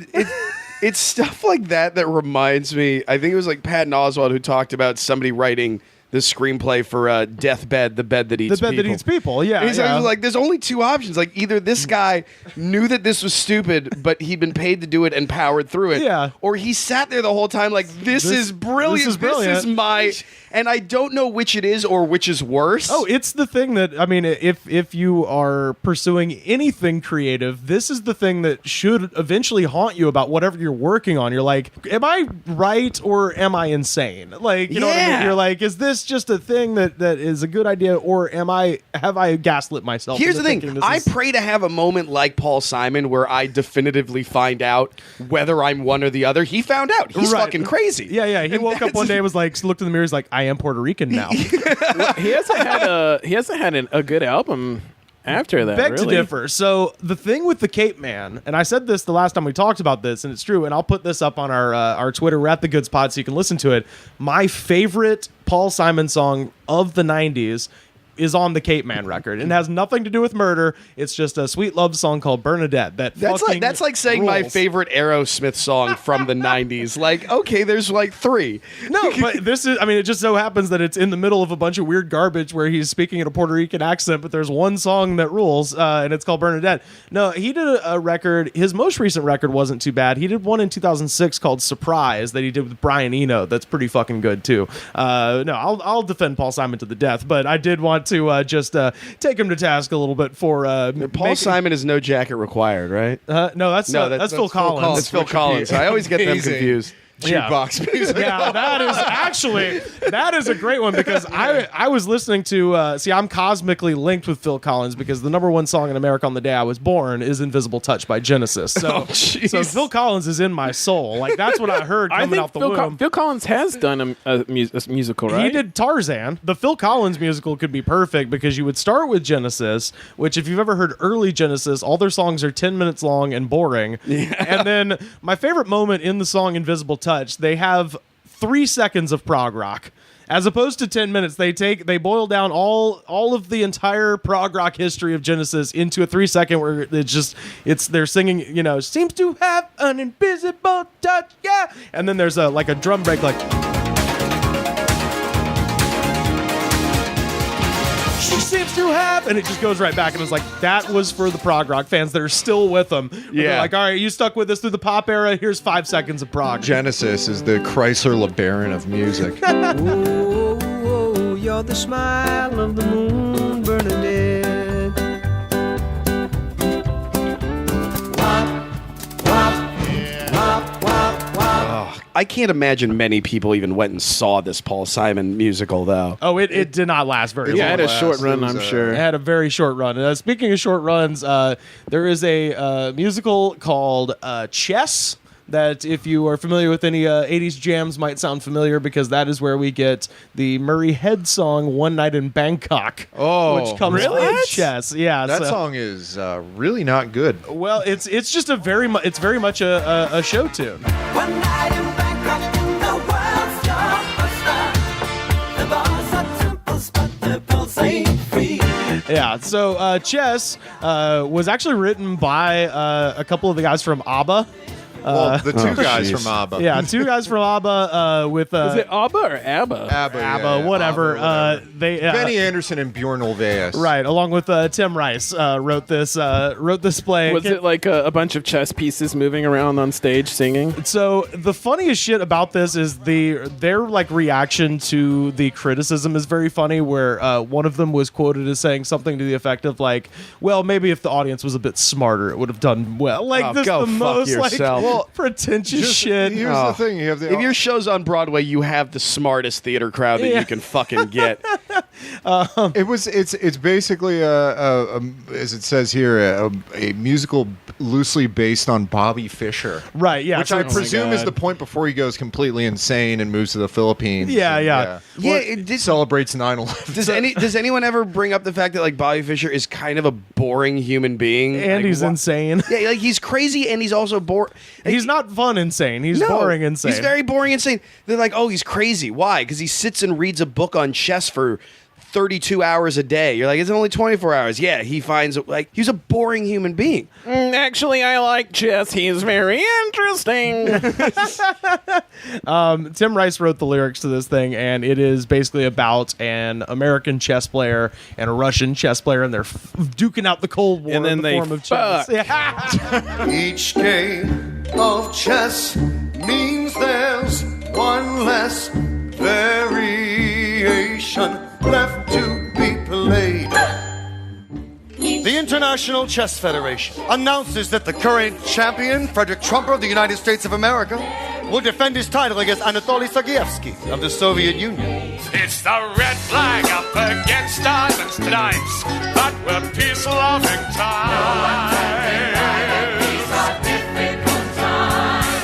It's stuff like that reminds me. I think it was like Patton Oswalt who talked about somebody writing the screenplay for Deathbed, the bed that eats people. The bed that eats people, yeah. And he's like, there's only two options. Like, either this guy knew that this was stupid, but he'd been paid to do it and powered through it. Yeah. Or he sat there the whole time like, this is brilliant. This is my... And I don't know which it is or which is worse. Oh, it's the thing that, I mean, if you are pursuing anything creative, this is the thing that should eventually haunt you about whatever you're working on. You're like, am I right or am I insane? Like, you know what I mean? You're like, is this just a thing that is a good idea, or have I gaslit myself? Here's the thing. I pray to have a moment like Paul Simon where I definitively find out whether I'm one or the other. He found out. He's fucking crazy. Yeah. He woke up one day and was like, looked in the mirror, he's like, I am Puerto Rican now. He hasn't had a good album after that. Beg really. to differ. So the thing with the Cape Man, and I said this the last time we talked about this, and it's true, and I'll put this up on our Twitter, we're at The Goods Pod, so you can listen to it. My favorite Paul Simon song of the 90s is on the Cape Man record. It has nothing to do with murder. It's just a sweet love song called Bernadette. That's like saying rules. My favorite Aerosmith song from the 90s. Like, okay, there's like three. No, but this is, I mean, it just so happens that it's in the middle of a bunch of weird garbage where he's speaking in a Puerto Rican accent, but there's one song that rules, and it's called Bernadette. No, he did a record. His most recent record wasn't too bad. He did one in 2006 called Surprise that he did with Brian Eno. That's pretty fucking good, too. I'll defend Paul Simon to the death, but I did want to just take him to task a little bit for Paul Simon is No Jacket Required, right? No, that's Phil Collins. That's Phil Collins. I always get them confused. Jukebox music. Yeah, that is a great one, because I was listening to I'm cosmically linked with Phil Collins because the number one song in America on the day I was born is Invisible Touch by Genesis. So Phil Collins is in my soul. Like, that's what I heard coming out the womb. Phil Collins has done a musical, right? He did Tarzan. The Phil Collins musical could be perfect because you would start with Genesis, which, if you've ever heard early Genesis, all their songs are 10 minutes long and boring. Yeah. And then my favorite moment in the song Invisible Touch, they have 3 seconds of prog rock. As opposed to 10 minutes, they boil down all of the entire prog rock history of Genesis into a 3-second where they're singing, seems to have an invisible touch, yeah. And then there's a drum break like. She seems to have, and it just goes right back, and it's like, that was for the prog rock fans that are still with them. They're like, all right, you stuck with us through the pop era, here's 5 seconds of prog. Genesis is the Chrysler LeBaron of music. Oh, you're the smile of the moon, Bernadette. I can't imagine many people even went and saw this Paul Simon musical, though. Oh, it did not last very long. Yeah, it had a short run, I'm sure. It had a very short run. Speaking of short runs, there is a musical called Chess that, if you are familiar with any 80s jams, might sound familiar, because that is where we get the Murray Head song "One Night in Bangkok," which comes from Chess. Yeah, that song is really not good. Well, it's just it's very much a show tune. One night in Bangkok, in the world's blockbuster. The bars are temples, but the pulse ain't free. Yeah, so Chess was actually written by a couple of the guys from ABBA. Well, the two guys from ABBA. Yeah, 2 guys from ABBA with... Is it ABBA or ABBA? ABBA, whatever. They Benny Anderson and Bjorn Ulvaeus. Right, along with Tim Rice, wrote this play. Was it like a bunch of chess pieces moving around on stage singing? So the funniest shit about this is their like reaction to the criticism is very funny, where one of them was quoted as saying something to the effect of like, well, maybe if the audience was a bit smarter, it would have done well. Like, this go the fuck most yourself. like pretentious shit. Here's the thing: you have if your show's on Broadway, you have the smartest theater crowd that you can fucking get. It's basically as it says here, a musical loosely based on Bobby Fischer. Right. Yeah. Which I presume is the point before he goes completely insane and moves to the Philippines. Yeah. It celebrates 9/11. Does anyone ever bring up the fact that like Bobby Fischer is kind of a boring human being, and like, he's insane? Yeah, like he's crazy and he's also boring. He's not fun insane. He's boring insane. He's very boring insane. They're like, oh, he's crazy. Why? Because he sits and reads a book on chess for 32 hours a day. You're like, it's only 24 hours. Yeah, he finds like he's a boring human being. Actually, I like chess. He's very interesting. Tim Rice wrote the lyrics to this thing, and it is basically about an American chess player and a Russian chess player, and they're duking out the Cold War And then in the they form of chess. Each game of chess means there's one less variation left to be played. The International Chess Federation announces that the current champion, Frederick Trumper of the United States of America, will defend his title against Anatoly Sergeyevsky of the Soviet Union. It's the red flag up against diamonds tonight, but we're peace-loving times.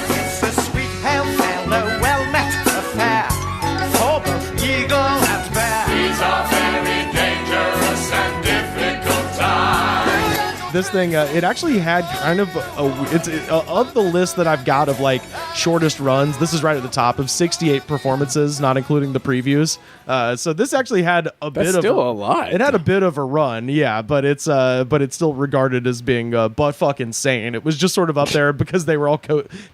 It's a sweet, hail fellow, well-met affair for both eagle and bear. These are very dangerous and difficult times. This thing, it actually had kind of of the list that I've got of like shortest runs. This is right at the top of 68 performances, not including the previews. So this actually had a bit of a lot. It had a bit of a run, yeah, but it's still regarded as being butt fucking insane. It was just sort of up there because they were all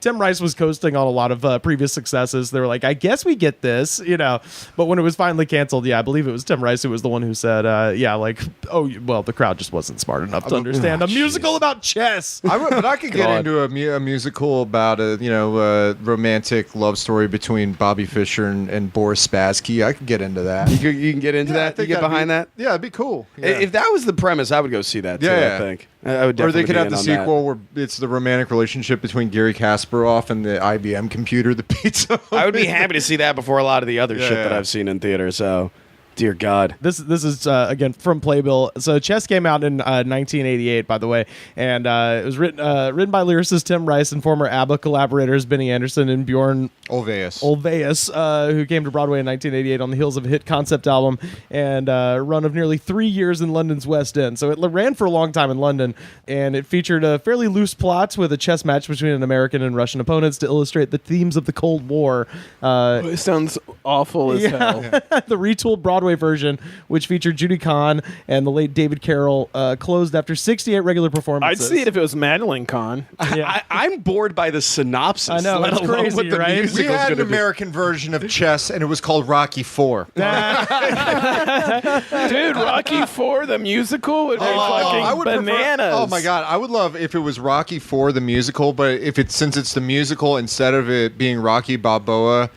Tim Rice was coasting on a lot of previous successes. They were like, I guess we get this, you know. But when it was finally canceled, yeah, I believe it was Tim Rice who was the one who said, the crowd just wasn't smart enough to understand a musical about chess. But I could get into a musical about a romantic love story between Bobby Fischer and Boris Spassky. I could get into that. You can get into that? You get behind that? Yeah, it'd be cool. Yeah. If that was the premise, I would go see that too, I think. I would definitely or they could be have in the on sequel where it's the romantic relationship between Gary Kasparov and the IBM computer, the pizza. I would be happy to see that before a lot of the other shit that I've seen in theater, so... Dear God. This is, again, from Playbill. So Chess came out in 1988, by the way, and it was written by lyricist Tim Rice and former ABBA collaborators Benny Anderson and Bjorn Ulvaeus, who came to Broadway in 1988 on the heels of a hit concept album and a run of nearly 3 years in London's West End. So it ran for a long time in London, and it featured a fairly loose plot with a chess match between an American and Russian opponents to illustrate the themes of the Cold War. It sounds awful as hell. The retooled Broadway Broadway version, which featured Judy Kahn and the late David Carroll, closed after 68 regular I'd performances. see it if it was Madeline Kahn. I'm bored by the synopsis. I know, let it's alone crazy, what the right? We musical's had an gonna be. American version of chess, and it was called Rocky IV. Dude, Rocky IV, the musical, would be fucking bananas. Oh my god, I would love if it was Rocky IV the musical, but since it's the musical, instead of it being Rocky Balboa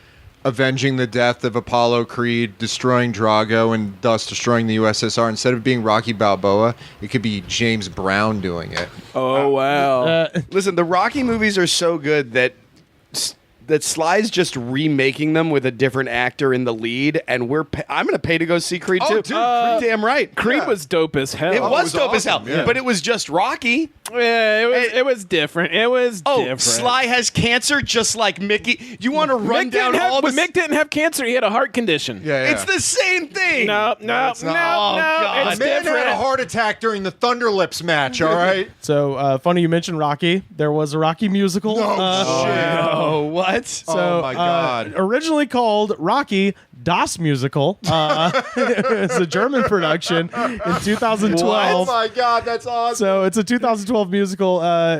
avenging the death of Apollo Creed, destroying Drago, and thus destroying the USSR, instead of being Rocky Balboa, it could be James Brown doing it. Oh wow! Listen, the Rocky movies are so good that Sly's just remaking them with a different actor in the lead, and I'm going to pay to go see Creed 2. Dude, damn right. Creed was dope as hell. It was dope as hell, awesome, yeah. but it was just Rocky. Yeah, it was different. It was different. Sly has cancer just like Mickey. You want to run down all the... Mick didn't have cancer. He had a heart condition. Yeah. It's the same thing. No, it's not. it's A man different. had a heart attack during the Thunder Lips match, all right? So, funny you mentioned Rocky. There was a Rocky musical. Shit. Oh, what? So, my God. Originally called Rocky Das Musical. It's a German production in 2012. Oh my God, that's awesome. So it's a 2012 musical, How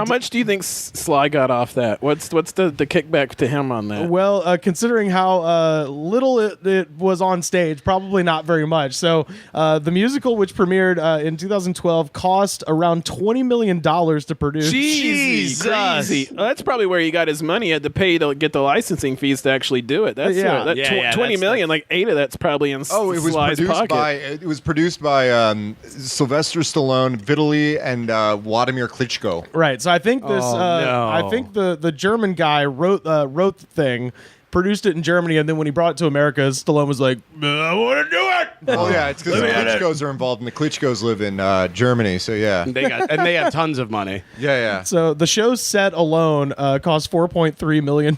much do you think Sly got off that? What's the kickback to him on that? Well, considering how little it was on stage, probably not very much. So the musical, which premiered in 2012, cost around $20 million to produce. Jesus. Crazy. That's probably where he got his money. He had to pay to get the licensing fees to actually do it. That's $20 million. Like 8 of that's probably in Sly's pocket. It was produced by Sylvester Stallone, Vitaly, and Vladimir Klitschko. Right. So I think this. no. I think the German guy wrote the thing, produced it in Germany, and then when he brought it to America, Stallone was like, "I want to do it." Oh yeah, it's because the Klitschkos are involved, and the Klitschkos live in Germany. So yeah, they have tons of money. Yeah. So the show's set alone cost $4.3 million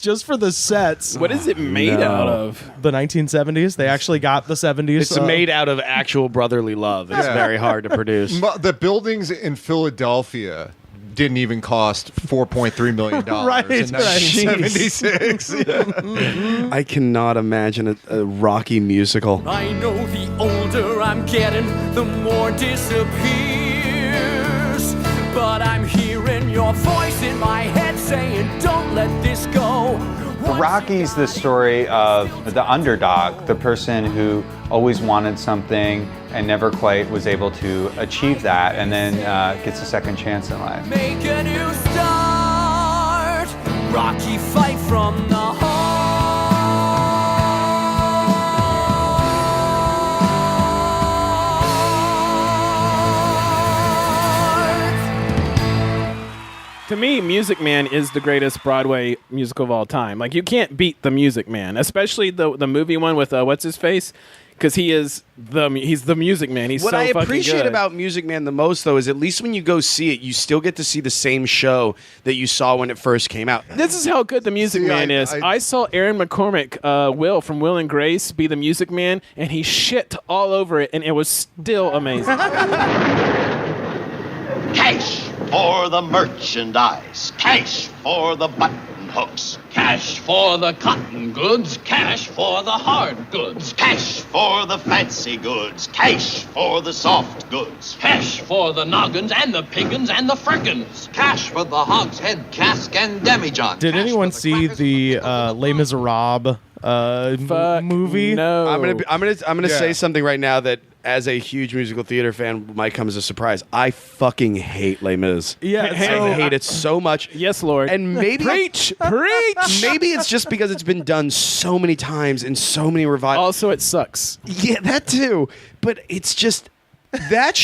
just for the sets. What is it made out of? The 1970s. They actually got the 70s. It's made out of actual brotherly love. It's very hard to produce. The buildings in Philadelphia didn't even cost $4.3 million Right, in 1976. I cannot imagine a Rocky musical. I know the older I'm getting, the more disappears. But I'm hearing your voice in my head saying, don't let this go. Rocky's the story of the underdog, the person who always wanted something and never quite was able to achieve that, and then gets a second chance in life. Make a new start. Rocky fight from the heart. To me, Music Man is the greatest Broadway musical of all time. Like, you can't beat The Music Man, especially the movie one with what's his face, because he's the Music Man. He's what so I fucking appreciate good. about Music Man the most, though, is at least when you go see it, you still get to see the same show that you saw when it first came out. This is how good the Music Man is. I saw Aaron McCormick, Will from Will and Grace, be the Music Man, and he shit all over it, and it was still amazing. Cash for the merchandise. Cash for the button hooks. Cash for the cotton goods. Cash for the hard goods. Cash for the fancy goods. Cash for the soft goods. Cash for the noggins and the piggins and the frickin'. Cash for the hogshead, cask, and demijohn. Did anyone see the Les Miserables movie? No. I'm gonna say something right now that, as a huge musical theater fan, might come as a surprise. I fucking hate Les Mis. Yeah, I hate it so much. Yes, Lord. And maybe preach. Maybe it's just because it's been done so many times in so many revivals. Also, it sucks. Yeah, that too. But it's just that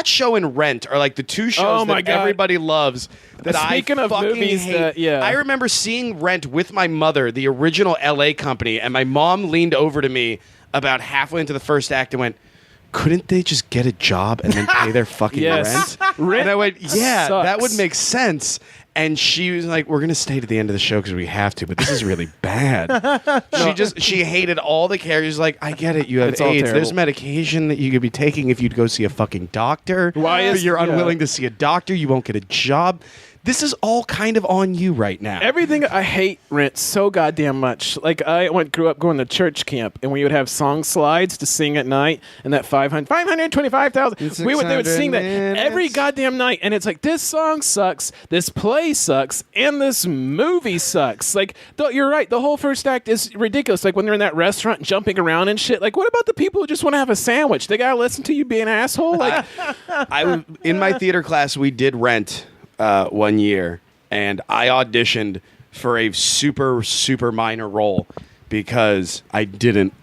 show and Rent are like the two shows that everybody loves. That Speaking I of fucking movies hate. that- I remember seeing Rent with my mother, the original LA company, and my mom leaned over to me about halfway into the first act and went, couldn't they just get a job and then pay their fucking Yes. rent? And I went, yeah, Sucks. that would make sense. And she was like, we're going to stay to the end of the show because we have to, but this is really bad. She hated all the characters. Like, I get it. You have It's all AIDS. terrible. There's medication that you could be taking if you'd go see a fucking doctor. Why is- But you're yeah. unwilling to see a doctor. You won't get a job. this is all kind of on you right now. Everything I hate Rent so goddamn much. Like I grew up going to church camp, and we would have song slides to sing at night, and that 525,000. They would sing that every goddamn night, and it's like this song sucks, this play sucks, and this movie sucks. Like you're right, the whole first act is ridiculous. Like when they're in that restaurant jumping around and shit. Like what about the people who just want to have a sandwich? They gotta listen to you be an asshole. Like in my theater class, we did Rent. 1 year, and I auditioned for a super minor role because I didn't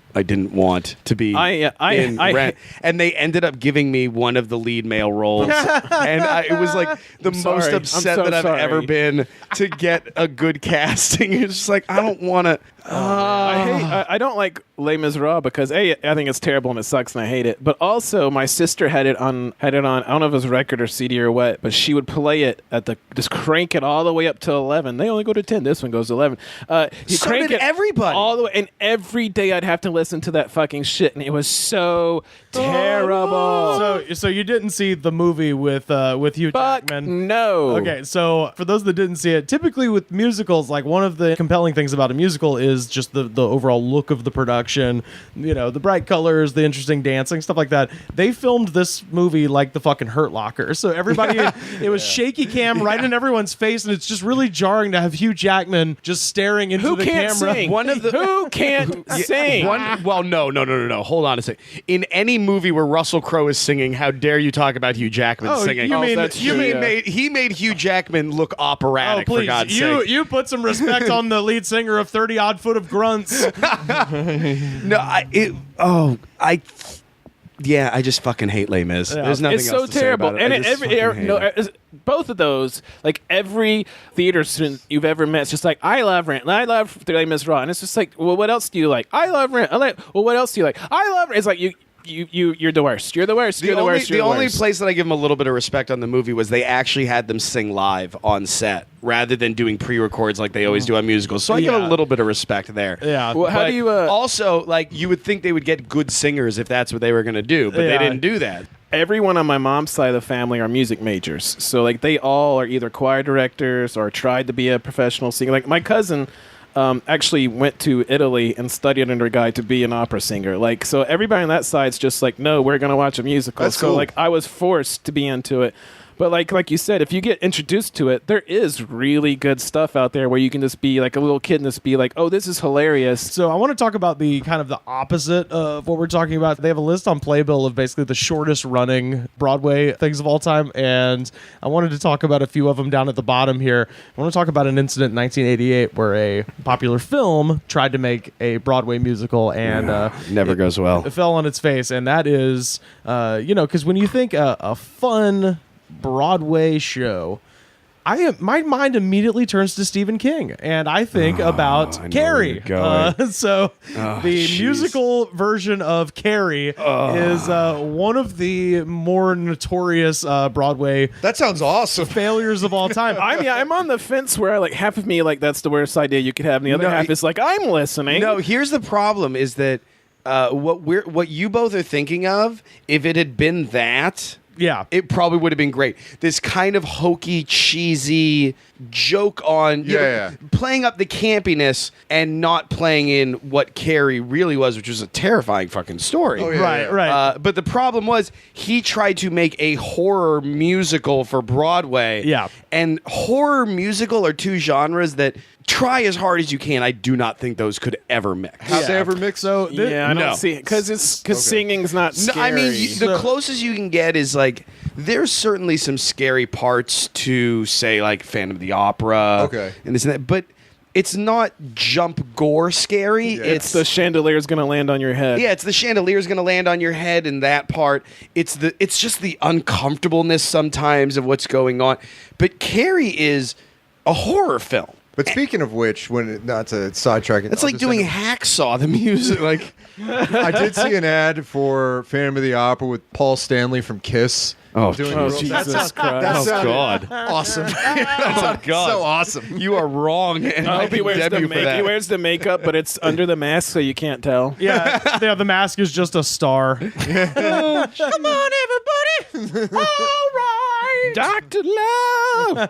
want to be in Rent, and they ended up giving me one of the lead male roles, and it was like the most upset that I've ever been to get a good casting. It's just like I don't want to. I don't like Les Miserables because I think it's terrible and it sucks and I hate it. But also, my sister had it on. I don't know if it was a record or CD or what, but she would play it just crank it all the way up to 11. They only go to 10. This one goes to 11. Crank it everybody all the way, and every day I'd have to listen to that fucking shit, and it was so terrible. So you didn't see the movie with Hugh Jackman? No. Okay, so for those that didn't see it, typically with musicals, like one of the compelling things about a musical is just the overall look of the production, the bright colors, the interesting dancing, stuff like that. They filmed this movie like the fucking Hurt Locker. So everybody, it was shaky cam right in everyone's face, and it's just really jarring to have Hugh Jackman just staring into the camera. Sing? Who can't sing? Well, no. Hold on a second. In any movie where Russell Crowe is singing, how dare you talk about Hugh Jackman singing? He made Hugh Jackman look operatic, for God's sake. You put some respect on the lead singer of 30 Odd Foot of Grunts. I just fucking hate Les Mis. Yeah. There's nothing It's else so to say terrible. about it. Both of those, like every theater student you've ever met, it's just like, I love Rent, and I love Les Miserables, and it's just like, well, what else do you like? I love Rent. Well, what else do you like? I love Rent. It's like you're the worst. You're the worst. The only place that I give them a little bit of respect on the movie was they actually had them sing live on set rather than doing pre-records like they always do on musicals. So I give a little bit of respect there. Yeah. Well, how do you also, like, you would think they would get good singers if that's what they were going to do, but they didn't do that. Everyone on my mom's side of the family are music majors. So like they all are either choir directors or tried to be a professional singer. Like my cousin actually went to Italy and studied under a guy to be an opera singer. Like, so everybody on that side's just like, no, we're going to watch a musical. That's so cool. like I was forced to be into it. But like you said, if you get introduced to it, there is really good stuff out there where you can just be like a little kid and just be like, oh, this is hilarious. So I want to talk about the kind of the opposite of what we're talking about. They have a list on Playbill of basically the shortest running Broadway things of all time, and I wanted to talk about a few of them down at the bottom here. I want to talk about an incident in 1988 where a popular film tried to make a Broadway musical and never goes well. It fell on its face, and that is, because when you think a fun Broadway show, my mind immediately turns to Stephen King, and I think about Carrie. The musical version of Carrie is one of the more notorious Broadway. That sounds awesome. Failures of all time. I'm on the fence where like half of me like that's the worst idea you could have, and the other half is like I'm listening. No, here's the problem: is that what you both are thinking of, if it had been that. Yeah. It probably would have been great. This kind of hokey, cheesy joke on playing up the campiness and not playing in what Carrie really was, which was a terrifying fucking story. Oh, yeah, right. But the problem was he tried to make a horror musical for Broadway. Yeah. And horror musical are two genres that try as hard as you can. I do not think those could ever mix. Have they ever mixed? So I don't see it because singing's not scary. No, I mean, the closest you can get is like there's certainly some scary parts to say like Phantom of the Opera, and this and that, but it's not jump gore scary. Yeah. It's the chandelier's gonna land on your head. Yeah, it's the chandelier's gonna land on your head, and that part. It's just the uncomfortableness sometimes of what's going on. But Carrie is a horror film. But speaking of which, not to sidetrack it, it's like doing Hacksaw, the music. Like, I did see an ad for Phantom of the Opera with Paul Stanley from Kiss. Jesus Christ! God! Awesome! God! So awesome! You are wrong. And I hope he wears he wears the makeup, but it's under the mask, so you can't tell. Yeah, the mask is just a star. Come on, everybody! All right. Dr. Love.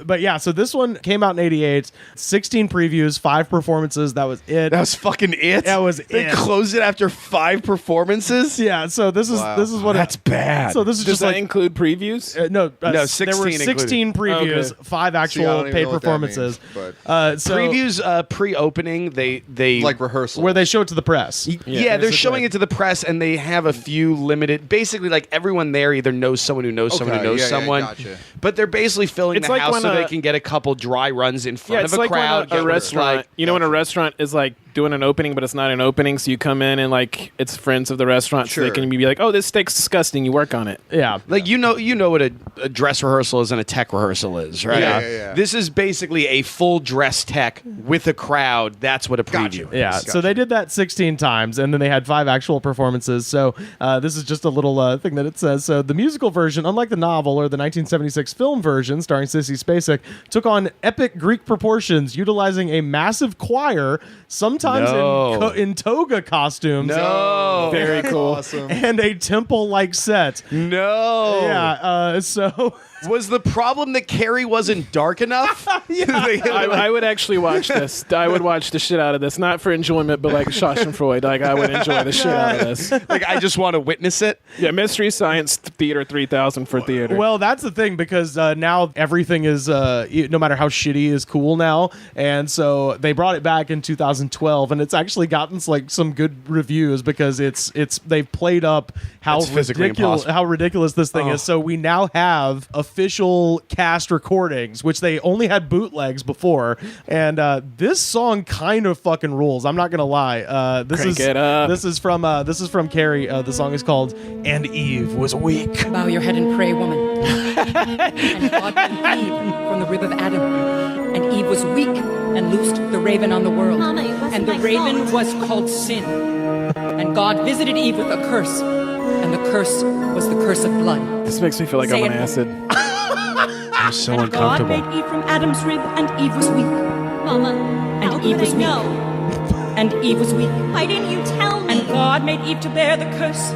But yeah, so this one came out in '88. 16 previews, 5 performances. That was it. That was fucking it. That was They it. closed it after 5 performances. Yeah. So this is what That's bad. So this is Does just that like include previews? no, No, 16 there were 16 16 previews, Okay. 5 See, I actual don't even paid know what that performances. means, So Previews pre-opening, they like rehearsal. where they show it to the press. Yeah, they're showing it to the press, and they have a few limited. Basically, like everyone there either knows someone who knows someone who knows someone. Gotcha. But they're basically filling It's the like house when so a- they can get a couple dry runs in front Yeah, of it's a like crowd. when get a what it's restaurant. like. You know, when a restaurant is like doing an opening, but it's not an opening, so you come in and like it's friends of the restaurant, so they Sure. can be like, "Oh, this steak's disgusting." You work on it. Yeah. Like you know what a dress rehearsal is and a tech rehearsal is, right? Yeah. This is basically a full dress tech with a crowd. That's what a preview is. Yeah, so they did that 16 times, and then they had 5 actual performances. So this is just a little thing that it says. So the musical version, unlike the novel or the 1976 film version starring Sissy Spacek, took on epic Greek proportions, utilizing a massive choir, sometimes No. in toga costumes. No. Very cool. Awesome. And a temple-like set. No. Yeah, so... Was the problem that Carrie wasn't dark enough? I would actually watch this. I would watch the shit out of this, not for enjoyment, but like Schadenfreude. Like I would enjoy the shit out of this. Like I just want to witness it. Yeah, Mystery Science Theater 3000 for theater. Well, that's the thing, because now everything is, no matter how shitty, is cool now. And so they brought it back in 2012, and it's actually gotten like some good reviews because they've played up how It's physically ridiculous this thing is. So we now have official cast recordings, which they only had bootlegs before. And this song kind of fucking rules. I'm not gonna lie. This is from Carrie. The song is called "And Eve Was Weak." Bow your head and pray, woman. And God made Eve from the rib of Adam. And Eve was weak and loosed the raven on the world. Mama, it wasn't and the my raven fault. was called sin. And God visited Eve with a curse. And the curse was the curse of blood. This makes me feel like Say I'm on it. acid. I'm so God uncomfortable. made Eve from Adam's rib, and Eve was weak. Mama, how And could Eve was I weak. know? And Eve was weak. Why didn't you tell me? And God made Eve to bear the curse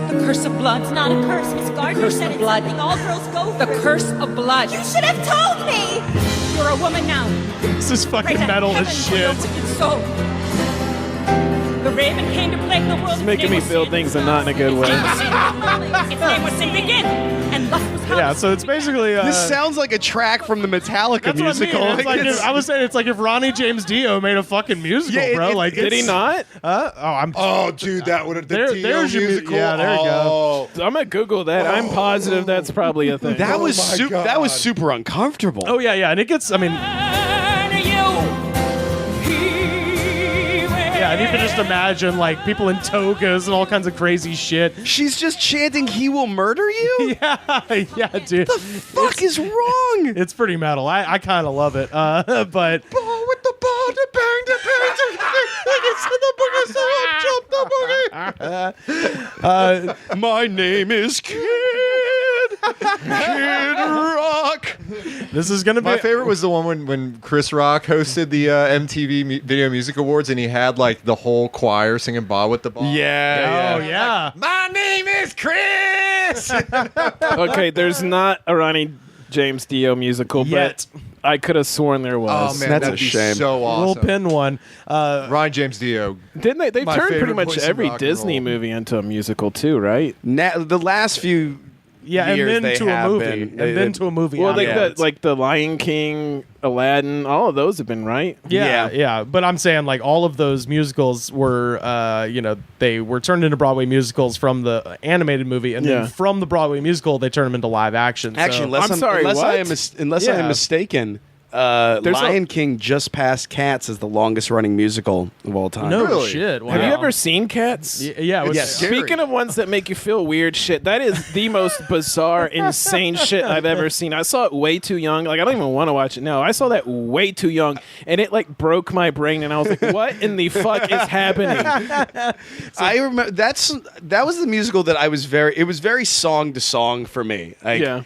of blood. It's not a curse. Miss Gardner curse said of it's blood. something all girls go The through. curse of blood. You should have told me. You're a woman now. This is fucking Pray to metal heaven as for your shit. wicked soul. The raven came to plague the world. It's making me feel things and not in a good way. Its name was Sin Begin. And lust was Yeah, so it's basically This sounds like a track from the Metallica that's musical. What I mean. It's like It's- I was saying, it's like if Ronnie James Dio made a fucking musical, Yeah, bro. Like, Did he not? Oh, dude, that would have There's your musical. yeah, there you go. I'm gonna Google that. I'm positive that's probably a thing. that was my super. That was God. super uncomfortable. Oh yeah, and it gets. I mean, yeah, and you can just imagine like people in togas and all kinds of crazy shit. She's just chanting, "He will murder you." Yeah, dude. The fuck is wrong? It's pretty metal. I kind of love it. But Ball with the ball to bang the bang to My name is Kid Rock. this is gonna be My favorite was the one when Chris Rock hosted the MTV Video Music Awards, and he had like the whole choir singing "Ball with the Ball." Yeah. Oh yeah. My name is Chris. Okay, there's not a Ronnie James Dio musical, Yet. but I could have sworn there was. Oh man, That's that'd a be shame. so awesome. We'll pin one. Ryan James Dio. Didn't they? They've My turned pretty favorite much voice in every rock and Disney roll. movie into a musical too, right? The last few Yeah, years and then they to a have movie, been. and then to a movie. Well, afterwards. like the Lion King, Aladdin, all of those have been right. Yeah. But I'm saying like all of those musicals were, they were turned into Broadway musicals from the animated movie, and Yeah. then from the Broadway musical they turned them into live action. So- Actually, unless I'm sorry, unless I am what? unless I Yeah. am mistaken, There's Lion King just passed Cats as the longest running musical of all time. no Really? shit. Wow. Have you ever seen Cats? Yeah, it was, Yes. Speaking of ones that make you feel weird shit, that is the most bizarre, insane shit I've ever seen. I saw it way too young. Like, I don't even want to watch it now. I saw that way too young, and it, like, broke my brain, and I was like, what in the fuck is happening? I remember that was the musical that it was very song to song for me. Like, Yeah.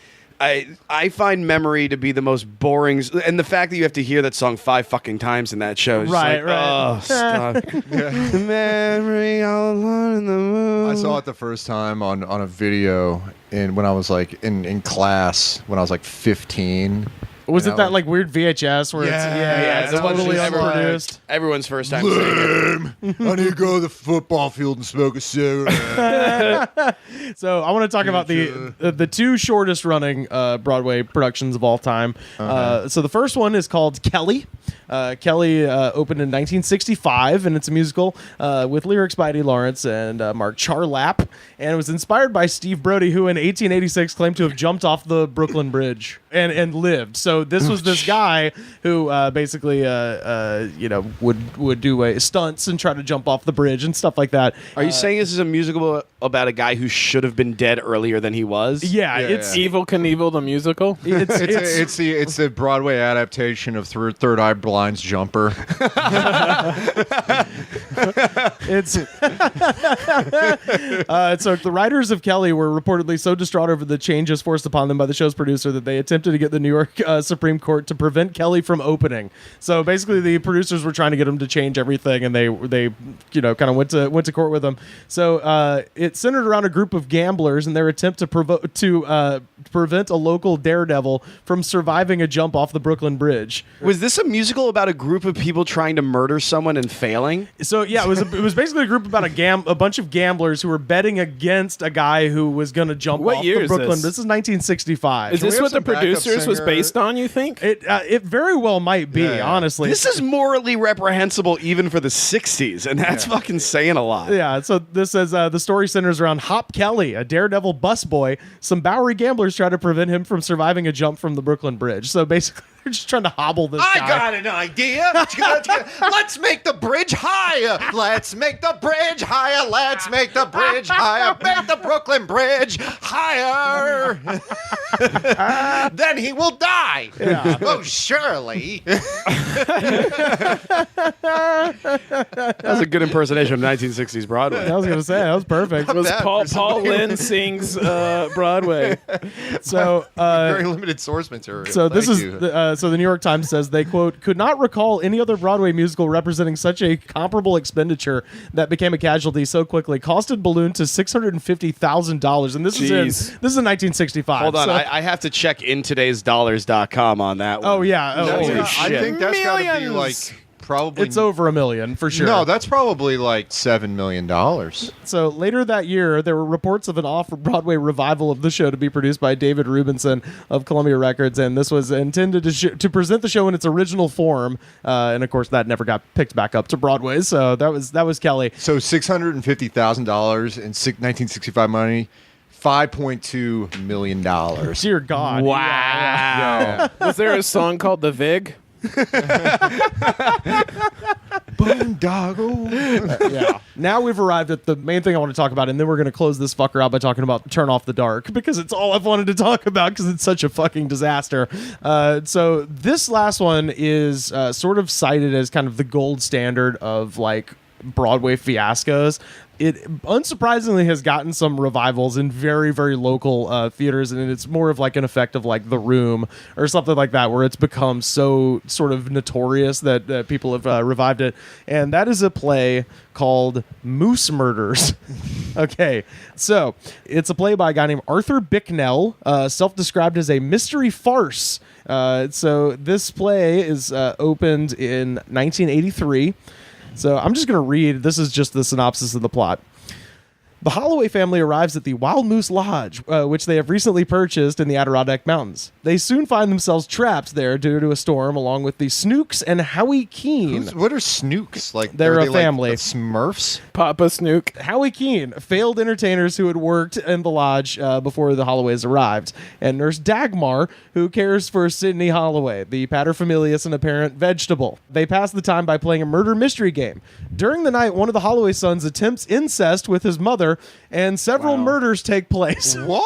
I find Memory to be the most boring, and the fact that you have to hear that song 5 fucking times in that show is Right, just like, oh, stop. Memory all alone in the moon. I saw it the first time on a video when I was like in class when I was like 15. Was it that like weird VHS where it's totally unproduced? Everyone's first time seeing it. I need to go to the football field and smoke a cigarette. So I want to talk about the two shortest running Broadway productions of all time. So the first one is called Kelly. Kelly opened in 1965, and it's a musical with lyrics by Eddie Lawrence and Mark Charlap, and it was inspired by Steve Brody, who in 1886 claimed to have jumped off the Brooklyn Bridge and lived. So this was this guy who basically would do stunts and try to jump off the bridge and stuff like that. Are you saying this is a musical about a guy who should have been dead earlier than he was? Yeah, it's Evel Knievel the musical. It's the Broadway adaptation of Third Eye Blind's Jumper. So the writers of Kelly were reportedly so distraught over the changes forced upon them by the show's producer that they attempted to get the New York Supreme Court to prevent Kelly from opening. So basically, the producers were trying to get him to change everything, and they kind of went to court with him. So it centered around a group of gamblers and their attempt to prevent a local daredevil from surviving a jump off the Brooklyn Bridge. Was this a musical about a group of people trying to murder someone and failing? So yeah, it was basically a group about a bunch of gamblers who were betting against a guy who was going to jump What off year the is Brooklyn. this? This is 1965. Is this what the producers was based on, you think? It very well might be, honestly. This is morally reprehensible even for the 60s, and that's fucking saying a lot. Yeah, so this says the story centers around Hop Kelly, a daredevil busboy. Some Bowery gamblers try to prevent him from surviving a jump from the Brooklyn Bridge. So basically, they're just trying to hobble this guy. I got an idea. Let's make the bridge higher. Let's make the bridge higher. Let's make the bridge higher. Make the Brooklyn Bridge higher. Then he will die. Yeah. Oh, surely. That was a good impersonation of 1960s Broadway. I was going to say, that was perfect. It was Paul Lynn sings Broadway. So very limited source material. So this Thank is you. so the New York Times says they quote could not recall any other Broadway musical representing such a comparable expenditure that became a casualty so quickly. Costed ballooned to $650,000, and this is in 1965. Hold on, So- I have to check intoday'sdollars.com on that one. Oh yeah, Holy I shit. think that's got to be like probably. it's over $1 million for sure. No, that's probably like $7 million. So later that year, there were reports of an off-Broadway revival of the show to be produced by David Rubinson of Columbia Records, and this was intended to present the show in its original form. And of course, that never got picked back up to Broadway. So that was Kelly. So $650,000 in 1965 money. $5.2 million. Dear God! Wow. Yeah. Was there a song called The Vig? Boondoggle. Yeah. Now we've arrived at the main thing I want to talk about, and then we're going to close this fucker out by talking about Turn Off the Dark, because it's all I've wanted to talk about because it's such a fucking disaster. So this last one is sort of cited as kind of the gold standard of like Broadway fiascos. It unsurprisingly has gotten some revivals in very, very local theaters, and it's more of like an effect of like The Room or something like that, where it's become so sort of notorious that people have revived it. And that is a play called Moose Murders. Okay, so it's a play by a guy named Arthur Bicknell, self-described as a mystery farce. So this play is opened in 1983. So I'm just going to read. This is just the synopsis of the plot. The Holloway family arrives at the Wild Moose Lodge, which they have recently purchased in the Adirondack Mountains. They soon find themselves trapped there due to a storm, along with the Snooks and Howie Keene. What are Snooks? Like They're are a they family. Like Smurfs? Papa Snook. Howie Keene, failed entertainers who had worked in the lodge before the Holloways arrived, and Nurse Dagmar, who cares for Sidney Holloway, the paterfamilias and apparent vegetable. They pass the time by playing a murder mystery game. During the night, one of the Holloway sons attempts incest with his mother, and several murders take place. What?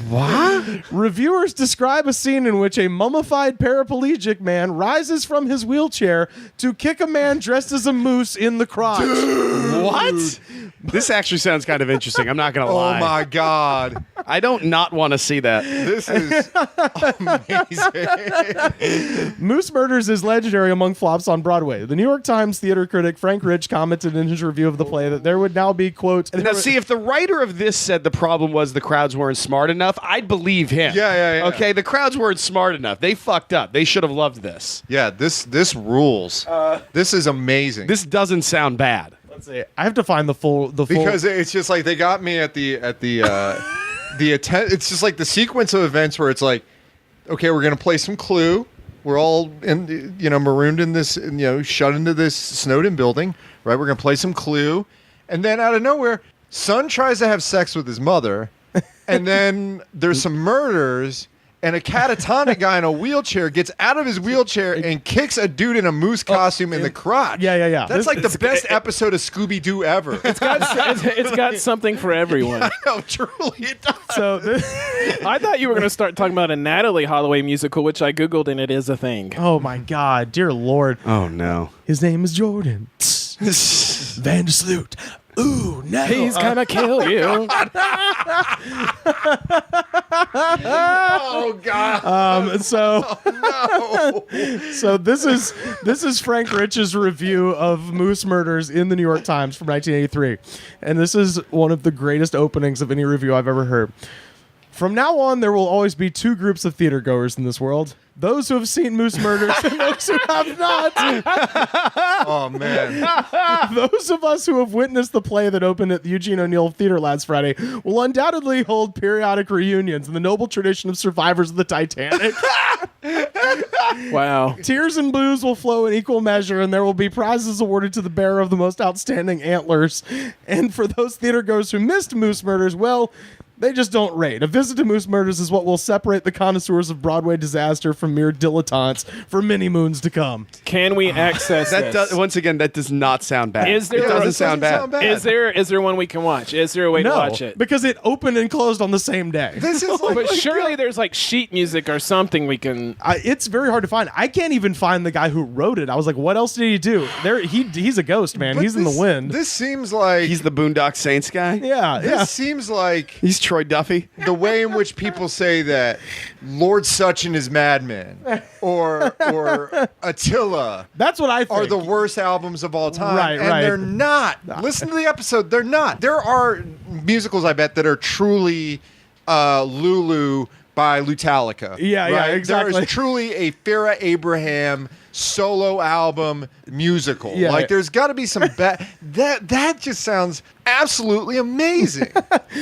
What? Reviewers describe a scene in which a mummified paraplegic man rises from his wheelchair to kick a man dressed as a moose in the crotch. What? This actually sounds kind of interesting. I'm not going to lie. Oh my God. I don't not want to see that. This is amazing. Moose Murders is legendary among flops on Broadway. The New York Times theater critic Frank Rich commented in his review of the play that there would now be, quote... Now, see, if the writer of this said the problem was the crowds weren't smart enough, I'd believe him. Yeah. Okay, the crowds weren't smart enough. They fucked up. They should have loved this. Yeah, this rules. This is amazing. This doesn't sound bad. Let's see. I have to find the full because it's just like they got me at the it's just like the sequence of events where it's like, okay, we're gonna play some Clue. We're all marooned in this, shut into this Snowden building, right? We're gonna play some Clue, and then out of nowhere, son tries to have sex with his mother, and then there's some murders. And a catatonic guy in a wheelchair gets out of his wheelchair and kicks a dude in a moose costume in the crotch. Yeah. That's like the best episode of Scooby-Doo ever. It's got something for everyone. I know, truly it does. So I thought you were going to start talking about a Natalie Holloway musical, which I Googled, and it is a thing. Oh, my God. Dear Lord. Oh, no. His name is Jordan. Vandersloot. Ooh, no. He's gonna kill you. Oh God. So this is Frank Rich's review of Moose Murders in the New York Times from 1983, and this is one of the greatest openings of any review I've ever heard. From now on, there will always be two groups of theater goers in this world. Those who have seen Moose Murders and those who have not. Oh, man. Those of us who have witnessed the play that opened at the Eugene O'Neill Theater last Friday will undoubtedly hold periodic reunions in the noble tradition of survivors of the Titanic. Wow. Tears and booze will flow in equal measure, and there will be prizes awarded to the bearer of the most outstanding antlers. And for those theater goers who missed Moose Murders, well... they just don't rate. A visit to Moose Murders is what will separate the connoisseurs of Broadway disaster from mere dilettantes for many moons to come. Can we access this? Once again, that does not sound bad. Is there, it doesn't sound bad. Is there one we can watch? Is there a way to watch it? Because it opened and closed on the same day. This is like, but surely there's like sheet music or something we can... it's very hard to find. I can't even find the guy who wrote it. I was like, what else did he do? He's a ghost, man. He's in the wind. This seems like... he's the Boondock Saints guy? Yeah. This seems like... he's Troy Duffy. The way in which people say that Lord Sutchin is Mad Men or Attila. That's what I think. Are the worst albums of all time. Right. They're not. Listen to the episode. They're not. There are musicals, I bet, that are truly Lulu by Lutalica. Yeah, exactly. There is truly a Farrah Abraham solo album musical. Yeah, like there's got to be some that just sounds absolutely amazing.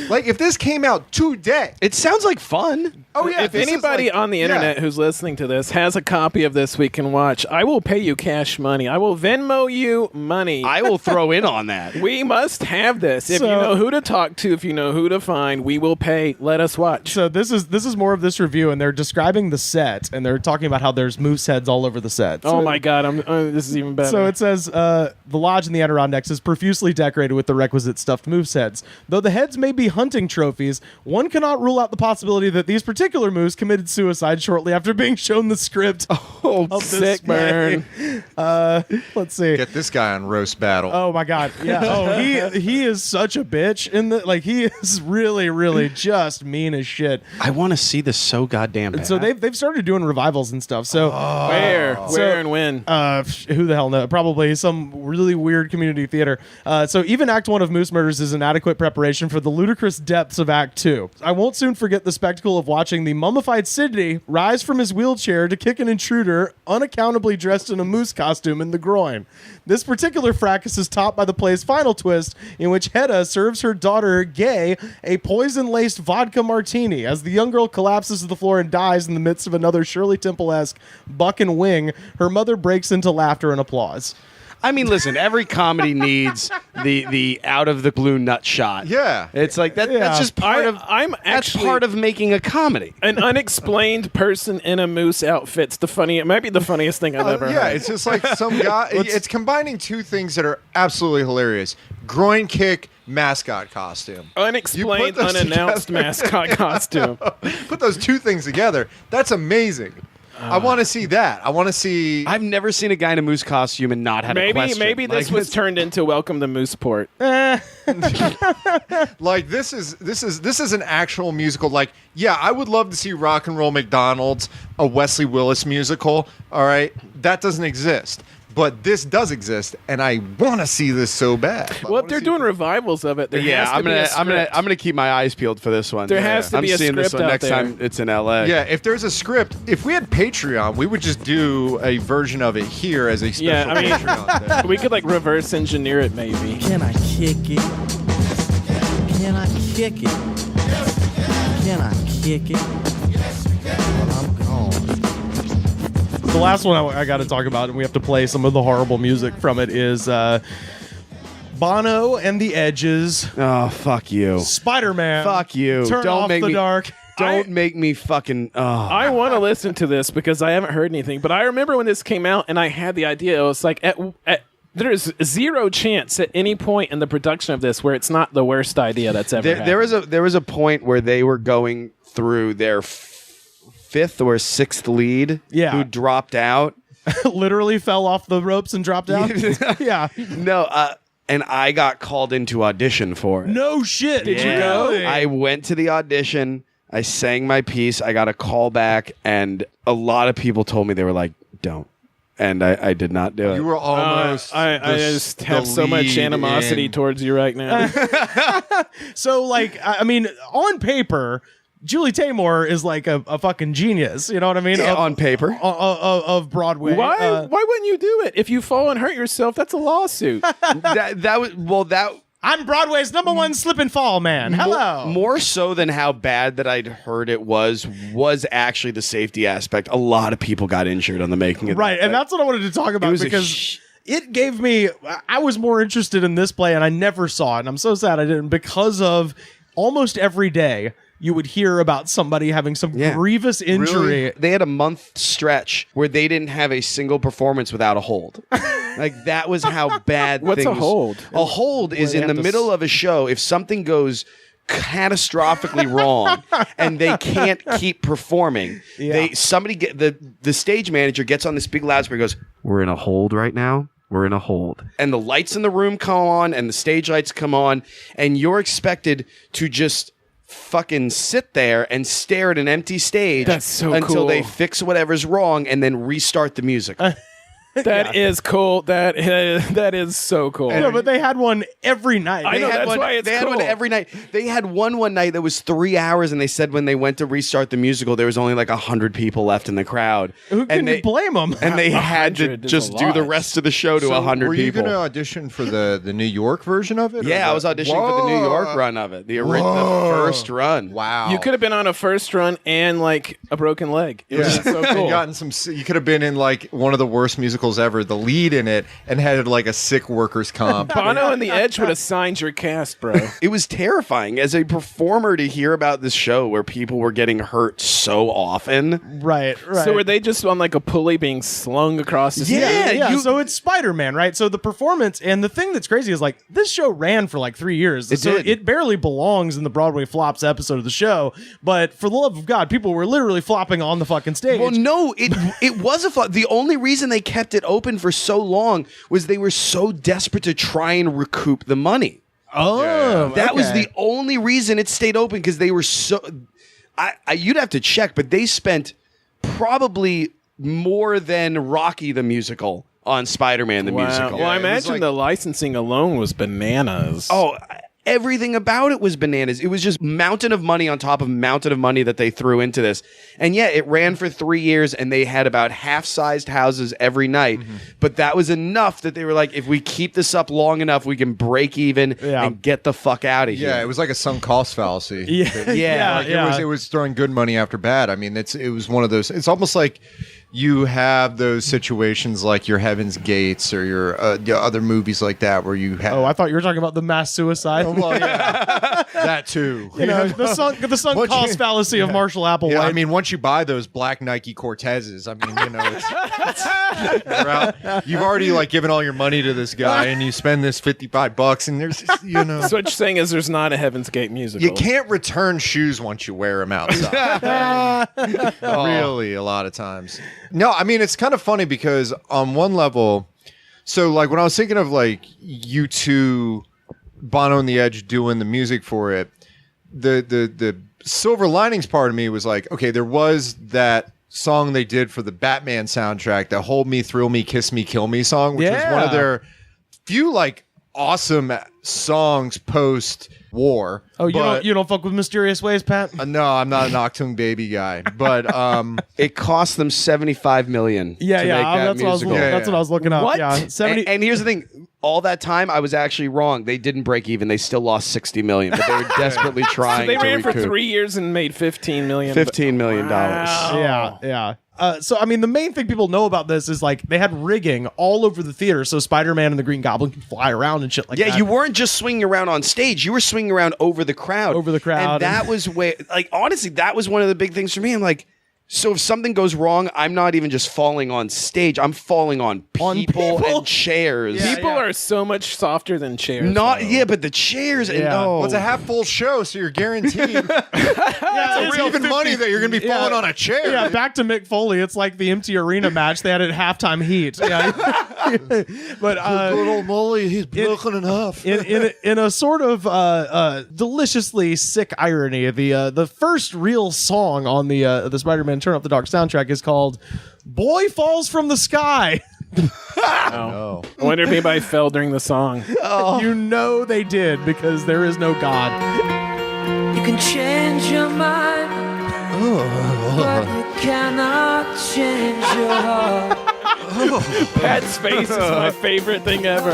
Like if this came out today, it sounds like fun. Oh yeah. If anybody on the internet who's listening to this has a copy of this we can watch, I will pay you cash money. I will Venmo you money. I will throw in on that. We must have this. If you know who to talk to, if you know who to find, we will pay. Let us watch. So this is more of this review, and they're describing the set, and they're talking about how there's moose heads all over the set. Oh my God, this is even better. So it says, the lodge in the Adirondacks is profusely decorated with the requisite stuffed moose heads. Though the heads may be hunting trophies, one cannot rule out the possibility that these particular moose committed suicide shortly after being shown the script. Oh, sick burn. Let's see. Get this guy on Roast Battle. Oh my God. Yeah. Oh, he is such a bitch in the he is really, really just mean as shit. I want to see this so goddamn bad. So they've started doing revivals and stuff. So where and when? Who the hell knows? Probably some really weird community theater. So even Act 1 of Moose Murders is an adequate preparation for the ludicrous depths of Act 2. I won't soon forget the spectacle of watching the mummified Sidney rise from his wheelchair to kick an intruder unaccountably dressed in a moose costume in the groin. This particular fracas is topped by the play's final twist, in which Hedda serves her daughter, Gay, a poison-laced vodka martini. As the young girl collapses to the floor and dies in the midst of another Shirley Temple-esque buck and wing, her mother breaks into laughter and applause. I mean, listen, every comedy needs the out of the blue nut shot. Yeah. It's like that. Yeah. That's just part of. That's part of making a comedy. An unexplained person in a moose outfit's it might be the funniest thing I've ever heard. Yeah, it's just like some guy. It's combining two things that are absolutely hilarious: groin kick mascot costume. Unexplained, You put those unannounced together. mascot costume. Put those two things together. That's amazing. I want to see that. I want to see. I've never seen a guy in a moose costume and not had a question. Maybe this was turned into Welcome to Mooseport. Like this is an actual musical. Like, yeah, I would love to see Rock and Roll McDonald's, a Wesley Willis musical. All right, that doesn't exist. But this does exist, and I want to see this so bad. Well, if they're doing revivals of it, there has to I'm be a gonna script. I'm gonna keep my eyes peeled for this one. There has to I'm be a seeing this script one out next there. time it's in LA. Yeah, if there's a script, if we had Patreon, we would just do a version of it here as a special Yeah, I mean, Patreon thing. we could like reverse engineer it maybe. Can I kick it? Can I kick it? Can I kick it? Well, I'm gone. The last one I got to talk about, and we have to play some of the horrible music from it, is Bono and the Edges. Oh, fuck you. Spider-Man. Fuck you. Turn Don't off make the me dark. Don't make me fucking. I want to listen to this because I haven't heard anything. But I remember when this came out, and I had the idea. It was like there's zero chance at any point in the production of this where it's not the worst idea that's ever happened. There was a point where they were going through their fifth or sixth lead. Yeah. Who dropped out. Literally fell off the ropes and dropped out. Yeah. No. And I got called into audition for it. No shit. Did you go? I went to the audition. I sang my piece. I got a call back, and a lot of people told me they were like, "Don't." And I did not do it. You were almost. I just have so much animosity towards you right now. So, like, I mean, on paper, Julie Taymor is like a fucking genius. You know what I mean? Yeah, on paper. Of Broadway. Why wouldn't you do it? If you fall and hurt yourself, that's a lawsuit. I'm Broadway's #1 slip and fall man. Hello. More so than how bad that I'd heard it was actually the safety aspect. A lot of people got injured on the making of Right, and that's what I wanted to talk about because it gave me. I was more interested in this play, and I never saw it. And I'm so sad I didn't because of almost every day you would hear about somebody having some grievous injury. Really? They had a month stretch where they didn't have a single performance without a hold. Like, that was how bad What's things... a hold? A hold is they in the have to middle of a show, if something goes catastrophically wrong and they can't keep performing, the stage manager gets on this big loudspeaker and goes, "We're in a hold right now. We're in a hold." And the lights in the room come on and the stage lights come on, and you're expected to just fucking sit there and stare at an empty stage until cool. they fix whatever's wrong and then restart the music. That is cool. That is so cool. No, but they had one every night. I know, that's why it's They had cool. one every night. They had one night that was 3 hours, and they said when they went to restart the musical, there was only like 100 people left in the crowd. Who can you blame them? And they had to 100 is just a do lot. the rest of the show to 100 were you people. going to audition for the New York version of it? or Yeah, I was the- auditioning for the New York Whoa. run of it, the Whoa. first run. Wow. You could have been on a first run and like a broken leg. It was so And cool. gotten you could have been in like one of the worst musicals ever, the lead in it, and had like a sick workers comp. Bono and the Edge would have signed your cast, bro. It was terrifying as a performer to hear about this show where people were getting hurt so often. Right. So were they just on like a pulley being slung across the stage? Yeah. So it's Spider-Man, right? So the performance and the thing that's crazy is like this show ran for like 3 years. It so did. It barely belongs in the Broadway Flops episode of the show. But for the love of God, people were literally flopping on the fucking stage. Well, no, it was a flop. The only reason they kept it open for so long was they were so desperate to try and recoup the money. Oh, that was okay. the only reason it stayed open, because they were so. You'd have to check, but they spent probably more than Rocky the musical on Spider-Man the musical. Well, I imagine the licensing alone was bananas. Oh, everything about it was bananas. It was just mountain of money on top of mountain of money that they threw into this. And yeah, it ran for 3 years, and they had about half-sized houses every night. But that was enough that they were like, if we keep this up long enough, we can break even and get the fuck out of here. Yeah, it was like a sunk cost fallacy. Yeah. Yeah. Like it was throwing good money after bad. I mean, it was one of those. It's almost like you have those situations like your Heaven's Gates or your other movies like that where you have. Oh, I thought you were talking about the mass suicide. Oh, well, yeah. That too. You know, the sunk cost fallacy of Marshall Applewhite. Yeah, I mean, once you buy those black Nike Cortezes, I mean, you know, you're out. You've already like given all your money to this guy, and you spend this $55, and there's just, you know. So what you're saying is there's not a Heaven's Gate musical. You can't return shoes once you wear them outside. Really, a lot of times. No, I mean, it's kind of funny because on one level, so like when I was thinking of like U2, Bono and the Edge doing the music for it, the silver linings part of me was like, okay, there was that song they did for the Batman soundtrack, the Hold Me, Thrill Me, Kiss Me, Kill Me song, which was one of their few like awesome songs post war. Oh, you don't fuck with Mysterious Ways, Pat? No, I'm not an Octung Baby guy, but it cost them $75 million. Yeah, to yeah, make that that's musical. what I was looking up. What? Yeah, 70. And here's the thing: all that time, I was actually wrong. They didn't break even. They still lost $60 million, but they were desperately trying. So they to ran for recoup. 3 years and made $15 million. $15 million. Yeah, yeah. So, I mean, the main thing people know about this is, like, they had rigging all over the theater so Spider-Man and the Green Goblin can fly around and shit like that. Yeah, you weren't just swinging around on stage. You were swinging around over the crowd. And that was where, like, honestly, that was one of the big things for me. I'm like, so if something goes wrong, I'm not even just falling on stage. I'm falling on people and chairs. People are so much softer than chairs. But the chairs. And, well, it's a half full show, so you're guaranteed. It's even money that you're going to be falling on a chair. Yeah, back to Mick Foley. It's like the empty arena match they had at halftime heat. Yeah. But good old Molly, he's broken in half. In a sort of deliciously sick irony, the first real song on the Spider-Man Turn Up the Dark soundtrack is called "Boy Falls from the Sky." Oh. I wonder if anybody fell during the song. You know they did, because there is no God. You can change your mind, but you cannot change your heart. Pat's face is my favorite thing ever.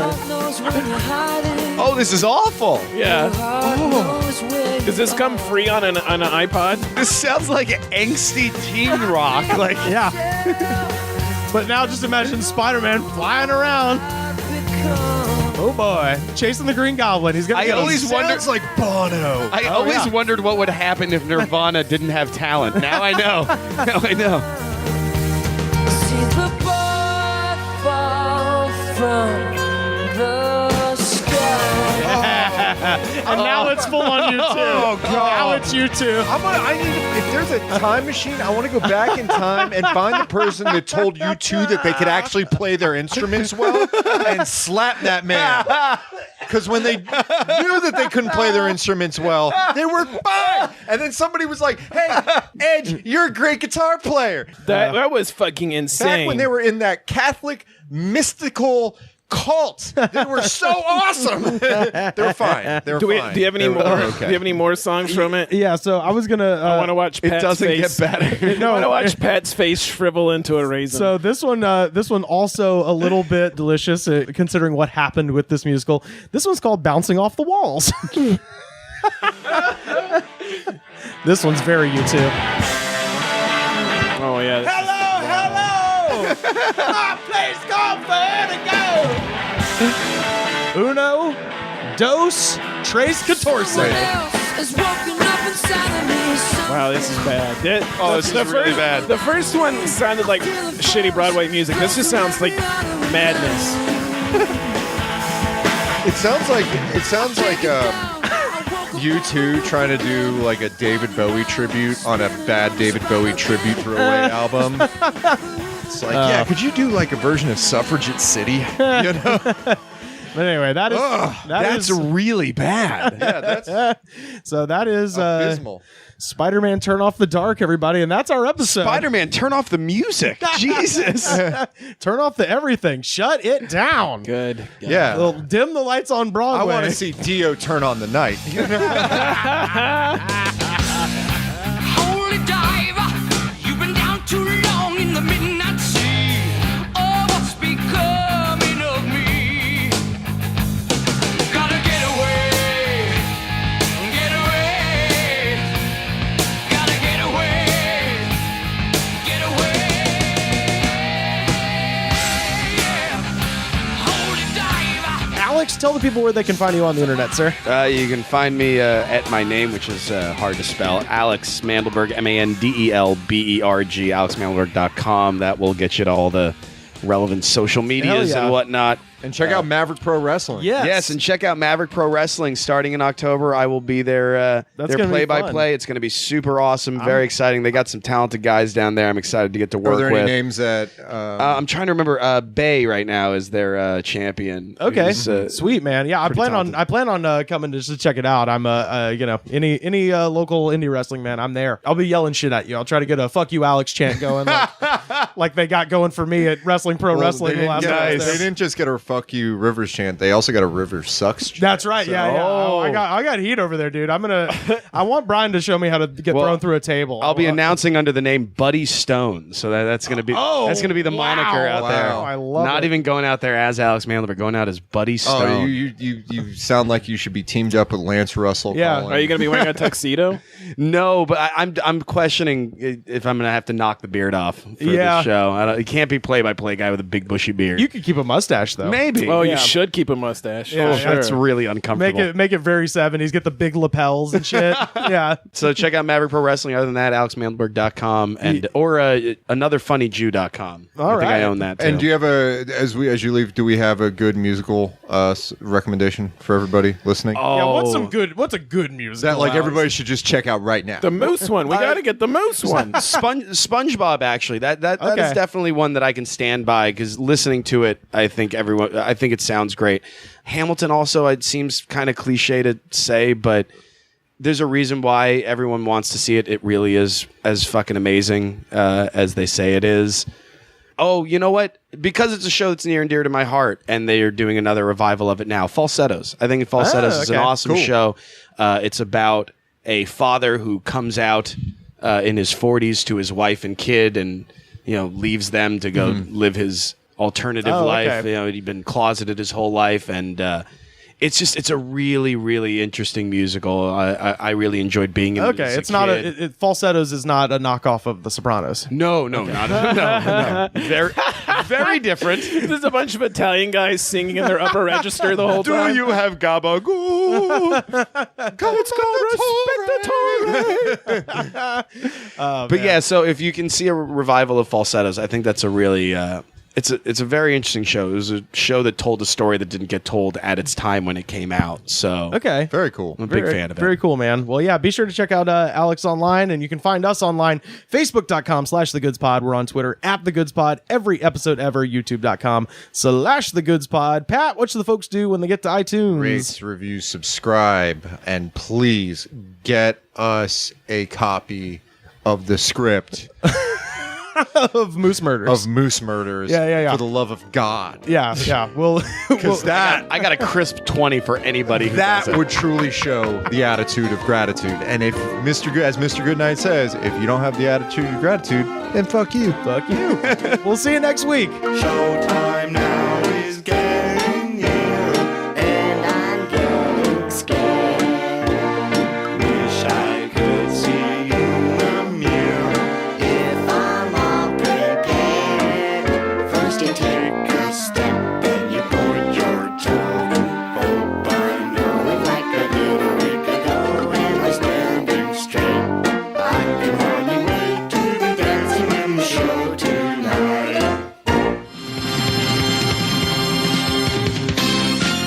Oh, this is awful. Yeah. Does this come free on an iPod? This sounds like angsty teen rock. Like, yeah. But now just imagine Spider-Man flying around. Oh boy, chasing the Green Goblin. He's gonna. I always wondered, Sounds like Bono. I always wondered what would happen if Nirvana didn't have talent. Now I know. Now I know. See the boy fall from the sky. And now it's full on you too. Oh, God. Now it's you too. If there's a time machine, I want to go back in time and find the person that told you two that they could actually play their instruments well and slap that man. Because when they knew that they couldn't play their instruments well, they were fine. And then somebody was like, "Hey, Edge, you're a great guitar player." That was fucking insane. Back when they were in that Catholic mystical cult, they were so awesome. They're fine. They're fine. Do you have any more? Okay. Do you have any more songs from it? Yeah. So I was gonna. I want to watch. Pat's doesn't face. get better. No, I want to watch Pat's face shrivel into a raisin. So this one also a little bit delicious, considering what happened with this musical. This one's called "Bouncing Off the Walls." This one's very U2. Oh yeah. Hello. My place called Vertigo. Uno, dos, tres, catorce. Wow, this is bad. This is really bad. The first one sounded like shitty Broadway music. This just sounds like madness. It sounds like U2 trying to do like a David Bowie tribute on a bad David Bowie tribute throwaway album. It's like, yeah, could you do like a version of Suffragette City? You know? But anyway, that's really bad. Yeah, so that is abysmal. Spider-Man Turn Off the Dark, everybody, and that's our episode. Spider-Man, turn off the music. Jesus. Turn off the everything. Shut it down. Good. Yeah. Well, dim the lights on Broadway. I want to see Dio turn on the night. Holy diver, you've been down too long in the midnight sea. Oh, what's becoming of me? Gotta get away, get away. Gotta get away, get away. tell the people where they can find you on the internet, sir. You can find me at my name, which is hard to spell, Alex Mandelberg, Mandelberg, alexmandelberg.com. That will get you to all the relevant social medias and whatnot. And check out Maverick Pro Wrestling. Yes, and check out Maverick Pro Wrestling starting in October. I will be their play-by-play. It's going to be super awesome, very exciting. They got some talented guys down there. I'm excited to get to work with. Are there any names that... I'm trying to remember. Bay right now is their champion. Okay, sweet, man. Yeah, I plan on coming just to check it out. I'm any local indie wrestling, man, I'm there. I'll be yelling shit at you. I'll try to get a "fuck you, Alex" chant going, like they got going for me at Wrestling Pro Wrestling the last time I was there. They didn't just get a "fuck you, Rivers" chant. They also got a "Rivers sucks" chant. That's right. Yeah. Oh, I got heat over there, dude. I want Brian to show me how to get thrown through a table. I'll be announcing under the name Buddy Stone, so that's gonna be the moniker out there. I love Not it. even going out there as Alex Mandelberg, going out as Buddy Stone. Oh, you sound like you should be teamed up with Lance Russell. Yeah. Colin. Are you going to be wearing a tuxedo? No, but I'm questioning if I'm going to have to knock the beard off for this show. It can't be play-by-play guy with a big bushy beard. You could keep a mustache though. Maybe. Oh, you should keep a mustache. Yeah, sure. That's really uncomfortable. Make it very 70s. Get the big lapels and shit. Yeah. So check out Maverick Pro Wrestling. Other than that, alexmandelberg.com or anotherfunnyjew.com. I think I own that too. And do you have as you leave? Do we have a good musical recommendation for everybody listening? Yeah, what's a good music? That everybody should just check out right now. The Moose one. We got to get the Moose one. SpongeBob, actually. That is definitely one that I can stand by because listening to it, I think it sounds great. Hamilton also, it seems kind of cliche to say, but there's a reason why everyone wants to see it. It really is as fucking amazing as they say it is. Oh, you know what? Because it's a show that's near and dear to my heart, and they are doing another revival of it now. Falsettos. I think Falsettos is an awesome show. It's about a father who comes out in his 40s to his wife and kid, and leaves them to go live his alternative life. Okay. He'd been closeted his whole life, and it's a really, really interesting musical. I really enjoyed being in it. Okay, it's not Falsettos is not a knockoff of The Sopranos. No, no. Very, very different. There's a bunch of Italian guys singing in their upper register the whole time. Do you have gabagool? But yeah, so if you can see a revival of Falsettos, I think that's a really it's a very interesting show. It was a show that told a story that didn't get told at its time when it came out. So okay, very cool. I'm a big fan of it. Very cool, man. Well, yeah, be sure to check out Alex online, and you can find us online, Facebook.com/TheGoodsPod. We're on Twitter @TheGoodsPod. Every episode ever, YouTube.com/TheGoodsPod. Pat, what should the folks do when they get to iTunes? Rate, review, subscribe, and please get us a copy of the script of Moose Murders. Yeah. For the love of God. Yeah. Well, because I got a crisp 20 for anybody who that does it. would truly show the attitude of gratitude. And if as Mr. Goodnight says, if you don't have the attitude of gratitude, then fuck you. Fuck you. We'll see you next week. Showtime now is getting near, and I'm getting scared. Wish I could see you in the mirror. If I'm all prepared, first you take a step, then you point your toe. Hope I know it like I did a week ago, and we're standing straight. I've been on your way to the dancing in the show tonight.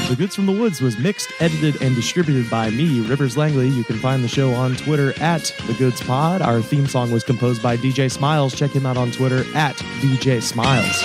The Goods from the Woods was mixed, edited, and distributed by me, Rivers Langley. You can find the show on Twitter @TheGoodsPod. Our theme song was composed by DJ Smiles. Check him out on Twitter @DJ Smiles.